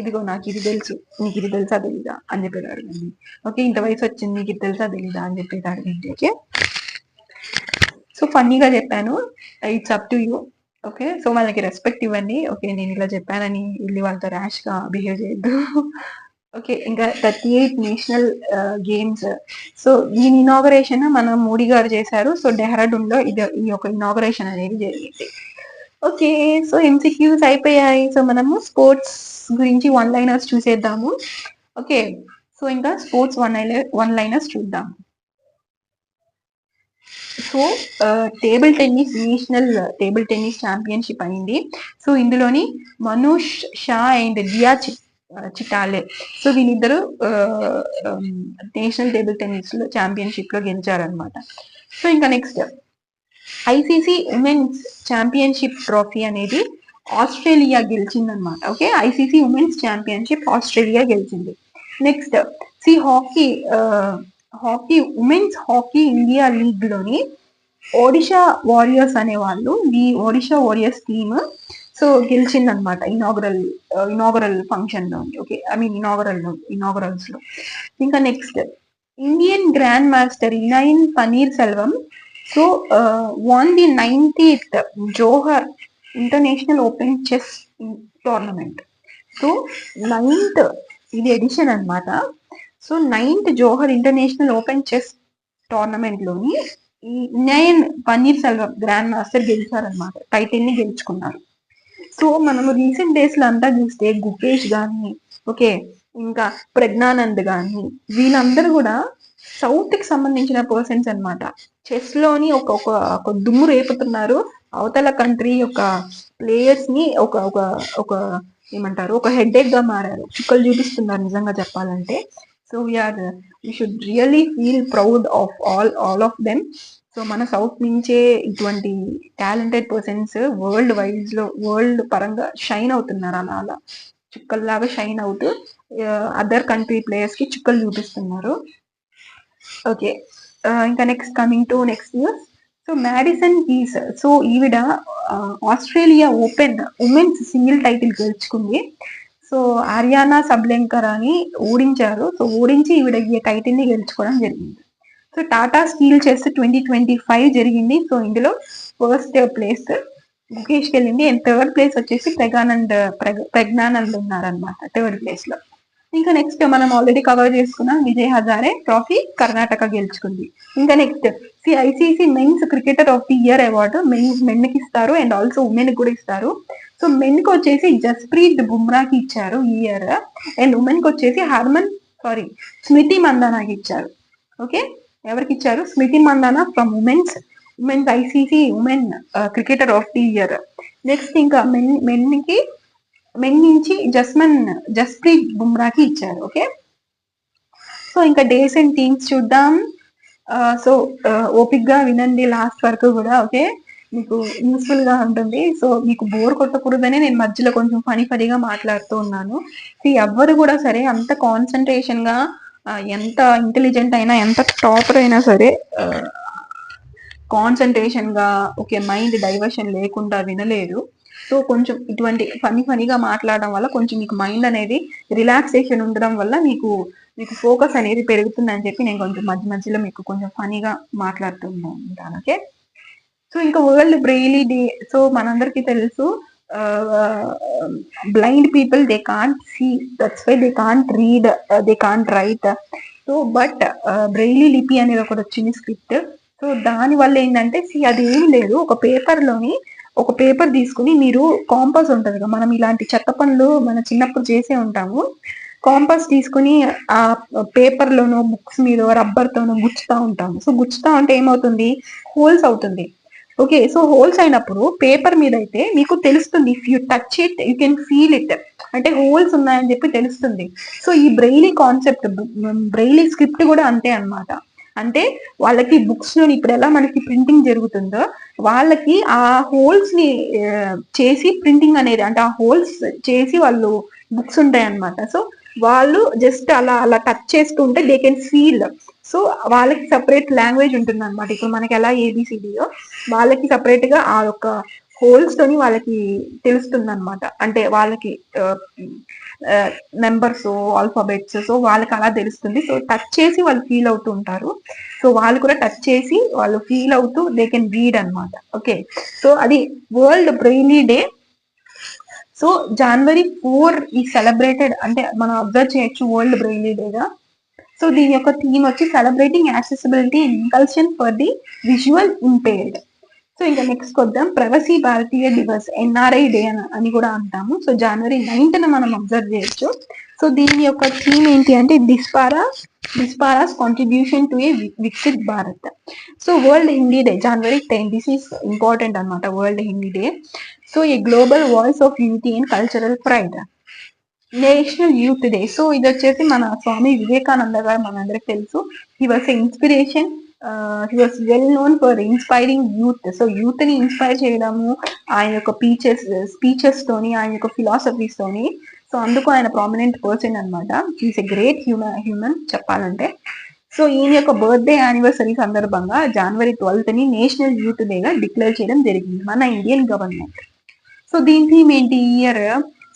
[SPEAKER 1] ఇదిగో నాకు ఇది తెలుసు, నీకు ఇది తెలుసా తెలీదా అని చెప్పేది అడగండి. ఓకే, ఇంత వయసు వచ్చింది, నీకు ఇది తెలుసా తెలీదా అని చెప్పేది అడగండి. ఓకే, సో ఫన్నీగా చెప్పాను, it's up to you. Okay, so వాళ్ళకి రెస్పెక్ట్ ఇవ్వండి. ఓకే, నేను ఇలా చెప్పానని వెళ్ళి వాళ్ళతో ర్యాష్ గా బిహేవ్ చేయొద్దు. ఓకే, ఇంకా 38 నేషనల్ గేమ్స్. సో దీని ఇనాగరేషన్ మన మోడీ గారు చేశారు. సో డెహ్రాడూన్ లో ఈ యొక్క ఇనాగరేషన్ అనేది జరిగింది. ఓకే, సో ఎంసీక్యూస్ అయిపోయాయి. సో మనము స్పోర్ట్స్ గురించి 1 లైనర్స్ చూసేద్దాము. ఓకే, సో ఇంకా స్పోర్ట్స్ 1 లైనర్స్ చూద్దాం. So table tennis national table tennis championship అయింది. సో ఇందులోని మనూష్ షా అండ్ దియా చిటాలే, సో వీళ్ళిద్దరు నేషనల్ టేబుల్ టెన్నిస్ లో ఛాంపియన్షిప్ లో గెలిచారనమాట. సో ఇంకా next ICC women's championship trophy అనేది ఆస్ట్రేలియా గెలిచిందనమాట. Okay, ICC women's championship Australia గెలిచింది. Next hockey women's hockey India league లోని ఒడిషా వారియర్స్ అనే వాళ్ళు, ఈ ఒడిషా వారియర్స్ టీమ్ సో గెలిచిందనమాట ఇనాగరల్ ఫంక్షన్ లో. ఓకే, ఐ మీన్ ఇనాగరల్స్ లో. ఇంకా next Indian grand master Iniyan Panneerselvam so won the 90th Johor international open chess tournament. So 9th ఇది ఎడిషన్ అనమాట. So 9th Johor international open chess tournament లోని ఈ Iniyan Panneerselvam grand master గెలిచారనమాట, టైటిల్ ని గెలుచుకున్నారు. సో మనము రీసెంట్ డేస్ లో అంతా చూస్తే గుకేష్ గాని, ఓకే, ఇంకా ప్రజ్ఞానంద్ గాని, వీళ్ళందరూ కూడా సౌత్ కి సంబంధించిన పర్సన్స్ అనమాట. చెస్ లోని ఒక దుమ్ము రేపుతున్నారు. అవతల కంట్రీ యొక్క ప్లేయర్స్ ని ఒక ఏమంటారు, ఒక హెడ్ఏక్ గా మారారు, చుక్కలు చూపిస్తున్నారు నిజంగా చెప్పాలంటే. So we should really feel proud of all of them. So మన సౌత్ నుంచే ఇటువంటి టాలెంటెడ్ పర్సన్స్ వరల్డ్ పరంగా షైన్ అవుతున్నారు. అలా అలా చుక్కల్లాగా షైన్ అవుతూ అదర్ కంట్రీ ప్లేయర్స్ కి చుక్కలు చూపిస్తున్నారు. ఓకే, ఇంకా next news. So Madison Keys, so ఈవిడ Australia open women's single title గెలుచుకుంది. సో ఆర్యానా సబ్లెంకర్ అని ఓడించారు. సో ఓడించి ఈవిడ ఈ టైటిల్ ని గెలుచుకోవడం జరిగింది. సో టాటా స్టీల్ చెస్ 2025 జరిగింది. సో ఇందులో ఫస్ట్ ప్లేస్ ముఖేష్కి వెళ్ళింది అండ్ థర్డ్ ప్లేస్ వచ్చేసి ప్రజ్ఞానంద్ ఉన్నారనమాట థర్డ్ ప్లేస్ లో. ఇంకా నెక్స్ట్ మనం ఆల్రెడీ కవర్ చేసుకున్నాం, విజయ్ హజారే ట్రోఫీ కర్ణాటక గెలుచుకుంది. ఇంకా next ICC men's cricketer of the year award men కి ఇస్తారు అండ్ ఆల్సో ఉమెన్ కూడా ఇస్తారు. సో మెన్ కి వచ్చేసి జస్ప్రీత్ బుమ్రాకి ఇచ్చారు ఈ ఇయర్ అండ్ ఉమెన్ కి వచ్చేసి స్మృతి మందానాకి ఇచ్చారు. ఓకే, ఎవరికి ఇచ్చారు? Smriti Mandhana from women's ICC women cricketer of the year. Next ఇంకా మెన్ నుంచి జస్ప్రీత్ బుమ్రాకి ఇచ్చారు. ఓకే, సో ఇంకా డేస్ అండ్ టీమ్స్ చూద్దాం. సో ఓపిక్ గా వినండి లాస్ట్ వరకు కూడా. ఓకే, మీకు యూస్ఫుల్ గా ఉంటుంది. సో మీకు బోర్ కొట్టకూడదని నేను మధ్యలో కొంచెం ఫనీగా మాట్లాడుతూ ఉన్నాను. ఎవ్వరు కూడా సరే అంత కాన్సన్ట్రేషన్ గా, ఎంత ఇంటెలిజెంట్ అయినా, ఎంత టాపర్ అయినా సరే కాన్సన్ట్రేషన్ గా ఓకే మైండ్ డైవర్షన్ లేకుండా వినలేదు. సో కొంచెం ఇటువంటి ఫనీగా మాట్లాడడం వల్ల కొంచెం మీకు మైండ్ అనేది రిలాక్సేషన్ ఉండడం వల్ల మీకు ఫోకస్ అనేది పెరుగుతుందని చెప్పి నేను కొంచెం మధ్యలో మీకు కొంచెం ఫనీగా మాట్లాడుతూ ఉంటాను. ఓకే, సో ఇంకా వరల్డ్ బ్రెయిలీ డే. సో మనందరికీ తెలుసు blind people they can't see, that's why they can't read, they can't write. So but Braille లిపి అనేది ఒకటి వచ్చింది స్క్రిప్ట్. సో దాని వల్ల ఏంటంటే అది ఏం లేదు, ఒక పేపర్ తీసుకుని మీరు కాంపాస్ ఉంటుంది కదా, మనం ఇలాంటి చెత్త పనులు మన చిన్నప్పుడు చేసే ఉంటాము. కాంపాస్ తీసుకుని ఆ పేపర్ లోనో బుక్స్ మీద రబ్బర్ తోనో గుచ్చుతా ఉంటాము. సో గుచ్చుతా ఉంటే ఏమవుతుంది? హోల్స్ అవుతుంది. ఓకే, సో హోల్స్ అయినప్పుడు పేపర్ మీద అయితే మీకు తెలుస్తుంది, if you touch it you can feel it, అంటే హోల్స్ ఉన్నాయని చెప్పి తెలుస్తుంది. సో ఈ బ్రెయిలీ కాన్సెప్ట్, బ్రెయిలీ స్క్రిప్ట్ కూడా అంతే అన్నమాట. అంటే వాళ్ళకి బుక్స్ లో ఇప్పుడు ఎలా మనకి ప్రింటింగ్ జరుగుతుందో వాళ్ళకి ఆ హోల్స్ ని చేసి ప్రింటింగ్ అనేది, అంటే ఆ హోల్స్ చేసి వాళ్ళు బుక్స్ ఉంటాయి అన్నమాట. సో వాళ్ళు జస్ట్ అలా టచ్ చేస్తుంటే దే కెన్ ఫీల్. సో వాళ్ళకి సపరేట్ లాంగ్వేజ్ ఉంటుంది అనమాట. ఇప్పుడు మనకి ఎలా ఏబిసిడియో వాళ్ళకి సపరేట్ గా ఆ యొక్క హోల్స్ తోని వాళ్ళకి తెలుస్తుంది అనమాట. అంటే వాళ్ళకి నెంబర్స్, ఆల్ఫాబెట్స్, సో వాళ్ళకి అలా తెలుస్తుంది. సో టచ్ చేసి వాళ్ళు ఫీల్ అవుతూ ఉంటారు. సో వాళ్ళు కూడా టచ్ చేసి వాళ్ళు ఫీల్ అవుతూ దే కెన్ రీడ్ అనమాట. ఓకే, సో అది world Braille day. So January 4 is celebrated, అంటే మనం అబ్జర్వ్ చేయొచ్చు వరల్డ్ బ్రెయిలీ డేగా. సో దీని యొక్క థీమ్ వచ్చి celebrating accessibility and inclusion for the visual impaired. So ఇంకా నెక్స్ట్ వద్దాం, ప్రవాసీ భారతీయ దివస్, ఎన్ఆర్ఐ డే అని కూడా అంటాము. సో January 9th మనం అబ్జర్వ్ చేయొచ్చు. సో దీని యొక్క థీమ్ ఏంటి అంటే diaspora's contribution to a Viksit Bharat. So world Hindi day January 10, this is important అనమాట, world Hindi day. So a global voice of unity and cultural pride. National youth day. So ఇది వచ్చేసి మన స్వామి వివేకానంద గారు మనందరికి తెలుసు. He was inspiration, he was well known for inspiring youth. So youth ని ఇన్స్పైర్ చేయడము ఆయన యొక్క స్పీచెస్ తోని, ఆయన యొక్క ఫిలాసఫీస్ తోని. సో అందుకు ఆయన ప్రామినెంట్ పర్సన్ అనమాట. హీస్ ఎ గ్రేట్ హ్యూమన్ చెప్పాలంటే. సో ఈయన యొక్క బర్త్డే యానివర్సరీ సందర్భంగా January 12th ని నేషనల్ యూత్ డేగా డిక్లేర్ చేయడం జరిగింది మన ఇండియన్ గవర్నమెంట్. సో దీని థీమ్ ఏంటి ఈ year?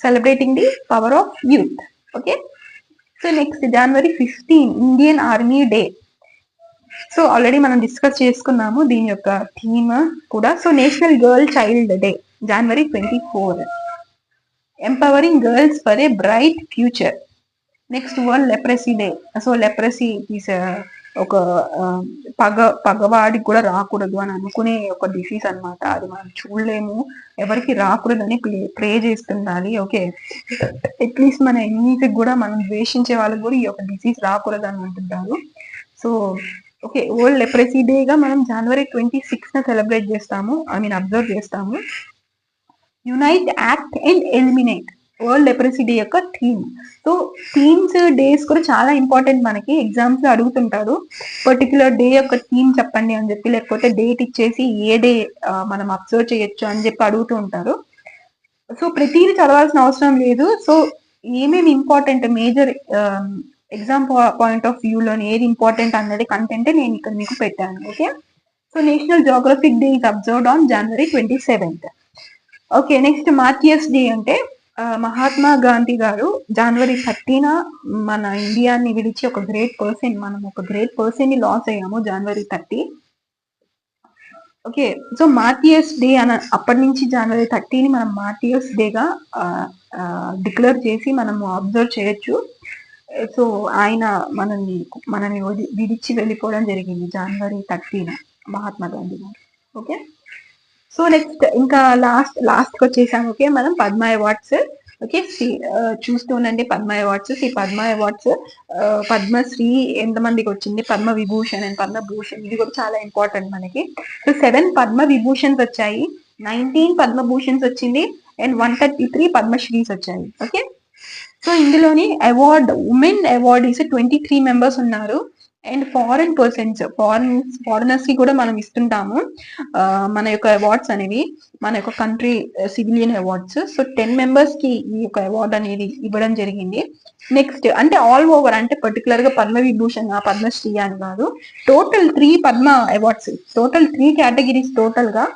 [SPEAKER 1] Celebrating the power of youth. Okay, so next January 15 Indian army day. So already మనం డిస్కస్ చేసుకున్నాము దీని యొక్క థీమ్ కూడా. So national girl child day January 24, empowering girls for a bright future. Next world leprosy day. So leprosy is ఒక పగవాడికి కూడా రాకూడదు అని అనుకునే ఒక డిసీజ్ అనమాట. అది మనం చూడలేము, ఎవరికి రాకూడదని ప్రే చేస్తుండాలి. ఓకే, అట్లీస్ట్ మన ఎనిమీస్కి కూడా, మనం ద్వేషించే వాళ్ళకి కూడా ఈ యొక్క డిసీజ్ రాకూడదు అని అంటుంటారు. సో ఓకే, వరల్డ్ లెప్రసీ డేగా మనం January 26 సెలబ్రేట్ చేస్తాము, ఐ మీన్ అబ్జర్వ్ చేస్తాము. Unite, act and eliminate. World leprosy day యొక్క థీమ్. సో థీమ్స్, డేస్ కూడా చాలా ఇంపార్టెంట్. మనకి ఎగ్జామ్స్ లో అడుగుతుంటారు, పర్టికులర్ డే యొక్క థీమ్ చెప్పండి అని చెప్పి, లేకపోతే డేట్ ఇచ్చేసి ఏ డే మనం అబ్జర్వ్ చేయొచ్చు అని చెప్పి అడుగుతూ ఉంటారు. సో ప్రతిదీ చదవాల్సిన అవసరం లేదు. సో ఏమేమి important major exam point of view లోని ఏది ఇంపార్టెంట్ అన్నది కంటెంట్ నేను ఇక్కడ మీకు పెట్టాను. Okay, so national geographic day is observed on January 27th. Okay, next martyrs day అంటే మహాత్మా గాంధీ గారు January 30న మన ఇండియాని విడిచి ఒక గ్రేట్ పర్సన్, మనం ఒక గ్రేట్ పర్సన్ ని లాస్ అయ్యాము January 30. Okay, so martyrs day అప్పటి నుంచి January 30ని మనం మార్టియర్స్ డేగా డిక్లేర్ చేసి మనము అబ్జర్వ్ చేయొచ్చు. సో ఆయన మనని విడిచి వెళ్ళిపోవడం జరిగింది January 30న, మహాత్మా గాంధీ గారు. ఓకే, సో నెక్స్ట్ ఇంకా లాస్ట్ వచ్చేసాము. ఓకే, మనం పద్మ అవార్డ్స్. ఓకే, చూస్తూ ఉండండి పద్మ అవార్డ్స్. ఈ పద్మ అవార్డ్స్ పద్మశ్రీ ఎంతమందికి వచ్చింది, పద్మ విభూషణ్ అండ్ పద్మభూషణ్, ఇది కూడా చాలా ఇంపార్టెంట్ మనకి. సో 7 పద్మ విభూషణ్స్ వచ్చాయి, 19 పద్మభూషణ్స్ వచ్చింది, అండ్ 133 పద్మశ్రీస్ వచ్చాయి. ఓకే, సో ఇందులోని ఉమెన్ అవార్డీస్ 23 మెంబర్స్ ఉన్నారు. అండ్ ఫారెన్ పర్సన్స్, ఫారినర్స్ కి కూడా మనం ఇస్తుంటాము మన యొక్క అవార్డ్స్ అనేవి, మన యొక్క country civilian awards. So 10 members కి ఈ యొక్క అవార్డ్ అనేది ఇవ్వడం జరిగింది. నెక్స్ట్ అంటే ఆల్ ఓవర్, అంటే పర్టికులర్ గా పద్మ విభూషణ్ పద్మశ్రీ అని కాదు, total 3 Padma awards, total 3 categories total గా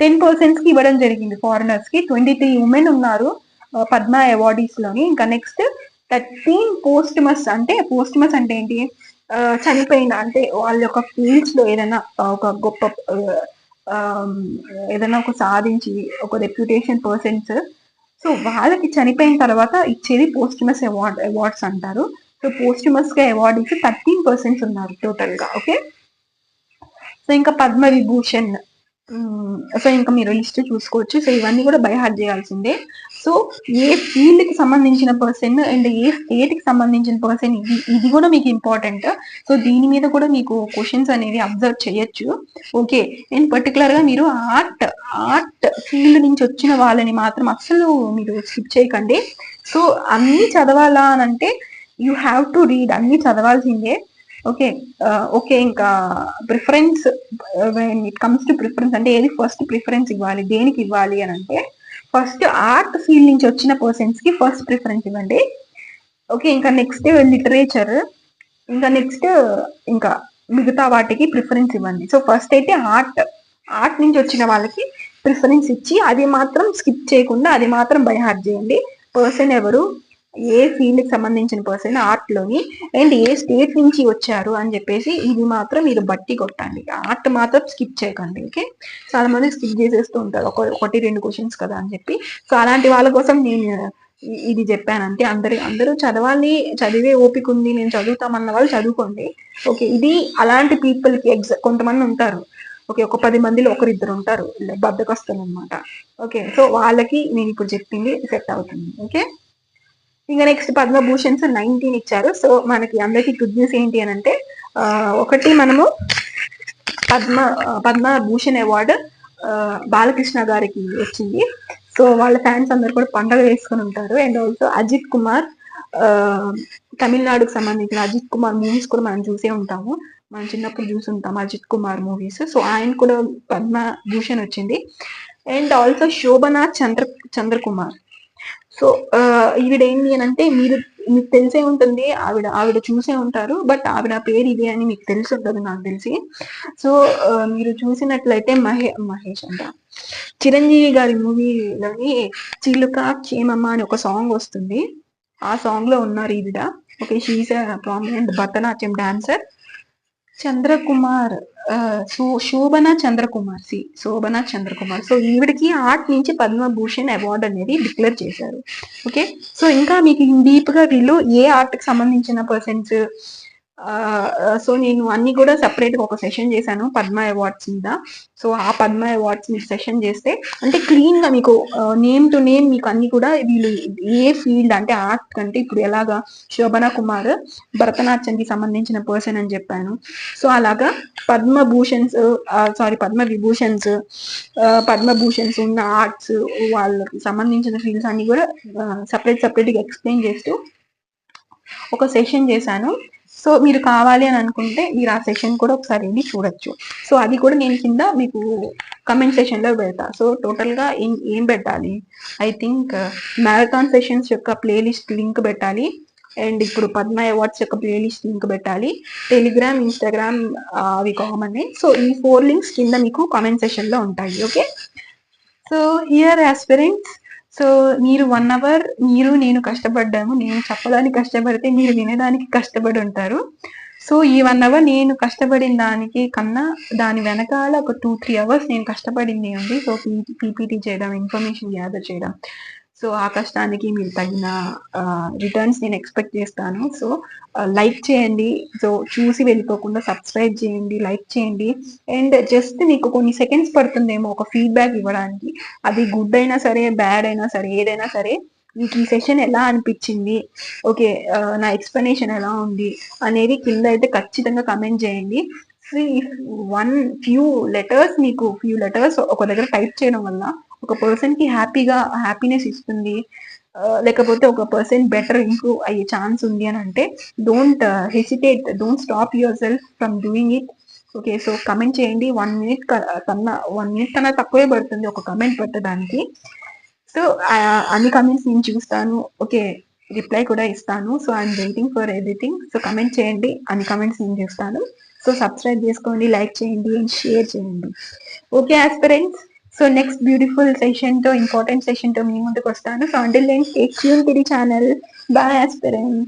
[SPEAKER 1] 10 పర్సన్స్ కి ఇవ్వడం జరిగింది. ఫారినర్స్ కి 23 ఉమెన్ ఉన్నారు పద్మ అవార్డీస్ లోని. ఇంకా నెక్స్ట్ 13 పోస్ట్మస్ అంటే ఏంటి, చనిపోయిన, అంటే వాళ్ళ యొక్క ఫీల్డ్స్ లో ఏదైనా ఒక గొప్ప ఏదైనా ఒక సాధించి ఒక రెప్యుటేషన్ పర్సన్స్, సో వాళ్ళకి చనిపోయిన తర్వాత ఇచ్చేది పోస్ట్మస్ అవార్డ్స్ అంటారు. సో పోస్ట్మస్ గా అవార్డీస్ 13% ఉన్నారు టోటల్ గా. ఓకే, సో ఇంకా పద్మ విభూషణ్, సో ఇంకా మీరు లిస్ట్ చూసుకోవచ్చు. సో ఇవన్నీ కూడా బై హార్ట్ చేయాల్సిందే. సో ఏ ఫీల్డ్ కి సంబంధించిన పర్సన్ అండ్ ఏ స్టేట్ కి సంబంధించిన పర్సన్, ఇది కూడా మీకు ఇంపార్టెంట్. సో దీని మీద కూడా మీకు క్వశ్చన్స్ అనేవి అబ్జర్వ్ చేయొచ్చు. ఓకే, అండ్ పర్టికులర్ గా మీరు ఆర్ట్ ఫీల్డ్ నుంచి వచ్చిన వాళ్ళని మాత్రం అస్సలు మీరు స్కిప్ చేయకండి. సో అన్ని చదవాలా అని అంటే యూ హ్యావ్ టు రీడ్, అన్ని చదవాల్సిందే. ఓకే, ఓకే, ఇంకా preference, it comes to preference అంటే ఏది ఫస్ట్ ప్రిఫరెన్స్ ఇవ్వాలి, దేనికి ఇవ్వాలి అని అంటే ఫస్ట్ ఆర్ట్ ఫీల్డ్ నుంచి వచ్చిన పర్సన్స్ కి ఫస్ట్ ప్రిఫరెన్స్ ఇవ్వండి. ఓకే, ఇంకా నెక్స్ట్ లిటరేచర్, ఇంకా నెక్స్ట్ ఇంకా మిగతా వాటికి ప్రిఫరెన్స్ ఇవ్వండి. సో ఫస్ట్ అయితే ఆర్ట్ నుంచి వచ్చిన వాళ్ళకి ప్రిఫరెన్స్ ఇచ్చి అది మాత్రం స్కిప్ చేయకుండా అది మాత్రం బై హార్ట్ చేయండి. పర్సన్ ఎవరు, ఏ ఫీల్డ్ కి సంబంధించిన పర్సన్ ఆర్ట్ లోని, అండ్ ఏ స్టేట్ నుంచి వచ్చారు అని చెప్పేసి ఇది మాత్రం మీరు బట్టి కొట్టండి. ఆర్ట్ మాత్రం స్కిప్ చేయకండి. ఓకే, చాలా మంది స్కిప్ చేసేస్తూ ఉంటారు, ఒకటి 2 క్వశ్చన్స్ కదా అని చెప్పి. సో అలాంటి వాళ్ళ కోసం నేను ఇది చెప్పాను అంతే. అందరూ చదవాలి, చదివే ఓపిక ఉంది, నేను చదువుతామన్న వాళ్ళు చదువుకోండి. ఓకే, ఇది అలాంటి పీపుల్ కి కొంతమంది ఉంటారు. ఓకే, ఒక 10 మందిలో ఒకరిద్దరు ఉంటారు బద్దకస్తులు అనమాట. ఓకే, సో వాళ్ళకి నేను ఇప్పుడు చెప్పింది సెట్ అవుతుంది. ఓకే, ఇంకా నెక్స్ట్ పద్మభూషణ్స్ 19 ఇచ్చారు. సో మనకి అందరికి గుడ్ న్యూస్ ఏంటి అని అంటే, ఒకటి మనము పద్మభూషణ్ అవార్డు బాలకృష్ణ గారికి వచ్చింది. సో వాళ్ళ ఫ్యాన్స్ అందరు కూడా పండగ వేసుకొని ఉంటారు. అండ్ ఆల్సో అజిత్ కుమార్, తమిళనాడుకు సంబంధించిన అజిత్ కుమార్ మూవీస్ కూడా మనం చూసే ఉంటాము, మనం చిన్నప్పుడు చూసుంటాం అజిత్ కుమార్ మూవీస్. సో ఆయన కూడా పద్మభూషణ్ వచ్చింది. And also Shobhana Chandrakumar. So ఈవిడ ఏంటి అని అంటే, మీకు తెలిసే ఉంటుంది, ఆవిడ చూసే ఉంటారు, బట్ ఆవిడ పేరు ఇది అని మీకు తెలిసి ఉంటుంది నాకు తెలిసి. సో మీరు చూసినట్లయితే మహేష్ అంట చిరంజీవి గారి మూవీలోని చిలుక క్షేమమ్మ అని ఒక సాంగ్ వస్తుంది, ఆ సాంగ్ లో ఉన్నారు ఈవిడ. Okay, she is prominent Bharatanatyam dancer. Chandrakumar, Shobhana Chandrakumar. So ఈవిడికి ఆర్ట్ నుంచి పద్మభూషణ్ అవార్డు అనేది డిక్లేర్ చేశారు. ఓకే, సో ఇంకా మీకు డీప్ గా వీళ్ళు ఏ ఆర్ట్ కి సంబంధించిన పర్సన్స్, సో నేను అన్ని కూడా separate గా ఒక సెషన్ చేశాను పద్మ అవార్డ్స్ మీద. సో ఆ పద్మ అవార్డ్స్ మీరు సెషన్ చేస్తే అంటే క్లీన్ గా మీకు నేమ్ టు నేమ్ మీకు అన్ని కూడా వీళ్ళు ఏ ఫీల్డ్ అంటే ఆర్ట్ కంటే ఇప్పుడు ఎలాగా శోభన కుమార్ భరతనాట్యానికి సంబంధించిన పర్సన్ అని చెప్పాను. సో అలాగా పద్మభూషణ్స్ పద్మభూషణ్స్ ఉన్న ఆర్ట్స్ వాళ్ళకి సంబంధించిన ఫీల్డ్స్ అన్ని కూడా సెపరేట్ గా ఎక్స్ప్లెయిన్ చేస్తూ ఒక సెషన్ చేశాను. సో మీరు కావాలి అని అనుకుంటే మీరు ఆ సెషన్ కూడా ఒకసారి వెళ్ళి చూడొచ్చు. సో అది కూడా నేను కింద మీకు కమెంట్ సెషన్ లో పెడతా. సో టోటల్ గా ఏం పెట్టాలి, ఐ థింక్ మ్యారథాన్ సెషన్స్ యొక్క ప్లేలిస్ట్ లింక్ పెట్టాలి, అండ్ ఇప్పుడు పద్మ అవార్డ్స్ యొక్క ప్లేలిస్ట్ లింక్ పెట్టాలి, టెలిగ్రామ్, ఇన్స్టాగ్రామ్ అవి కామన్. సో ఈ 4 లింక్స్ కింద మీకు కామెంట్ సెషన్ లో ఉంటాయి. Okay, so here aspirants, so మీరు 1 అవర్ నేను కష్టపడ్డాము. నేను చెప్పడానికి కష్టపడితే మీరు వినడానికి కష్టపడి ఉంటారు. సో ఈ 1 అవర్ నేను కష్టపడిన దానికి కన్నా దాని వెనకాల ఒక 2-3 అవర్స్ నేను కష్టపడింది ఉంది. సో పీపీటీ చేయడం, ఇన్ఫర్మేషన్ గ్యాదర్ చేయడం. సో ఆ కష్టానికి మీరు తగిన రిటర్న్స్ నేను ఎక్స్పెక్ట్ చేస్తాను. సో లైక్ చేయండి, సో చూసి వెళ్ళిపోకుండా సబ్స్క్రైబ్ చేయండి, లైక్ చేయండి. అండ్ జస్ట్ మీకు కొన్ని సెకండ్స్ పడుతుందేమో ఒక ఫీడ్బ్యాక్ ఇవ్వడానికి. అది గుడ్ అయినా సరే, బ్యాడ్ అయినా సరే, ఏదైనా సరే మీకు ఈ సెషన్ ఎలా అనిపించింది, ఓకే నా ఎక్స్ప్లెనేషన్ ఎలా ఉంది అనేది కింద అయితే ఖచ్చితంగా కమెంట్ చేయండి. ఫ్యూ లెటర్స్ ఒక దగ్గర టైప్ చేయడం వల్ల ఒక పర్సన్ కి హ్యాపీనెస్ ఇస్తుంది, లేకపోతే ఒక పర్సన్ బెటర్ ఇంప్రూవ్ అయ్యే ఛాన్స్ ఉంది అని అంటే don't hesitate, don't stop your self from doing it. Okay, so comment చేయండి. 1 మినిట్ కన్నా తక్కువే పడుతుంది ఒక కమెంట్ పెట్టడానికి. సో అన్ని కమెంట్స్ నేను చూస్తాను, ఓకే రిప్లై కూడా ఇస్తాను. So I'm waiting for everything. So comment చేయండి, అన్ని కమెంట్స్ నేను చూస్తాను. సో సబ్స్క్రైబ్ చేసుకోండి, లైక్ చేయండి అండ్ షేర్ చేయండి. Okay aspirants, so next beautiful session తో, ఇంపార్టెంట్ సెషన్ తో మీ ముందుకు వస్తాను. So until then stay tune to the channel. Bye aspirants.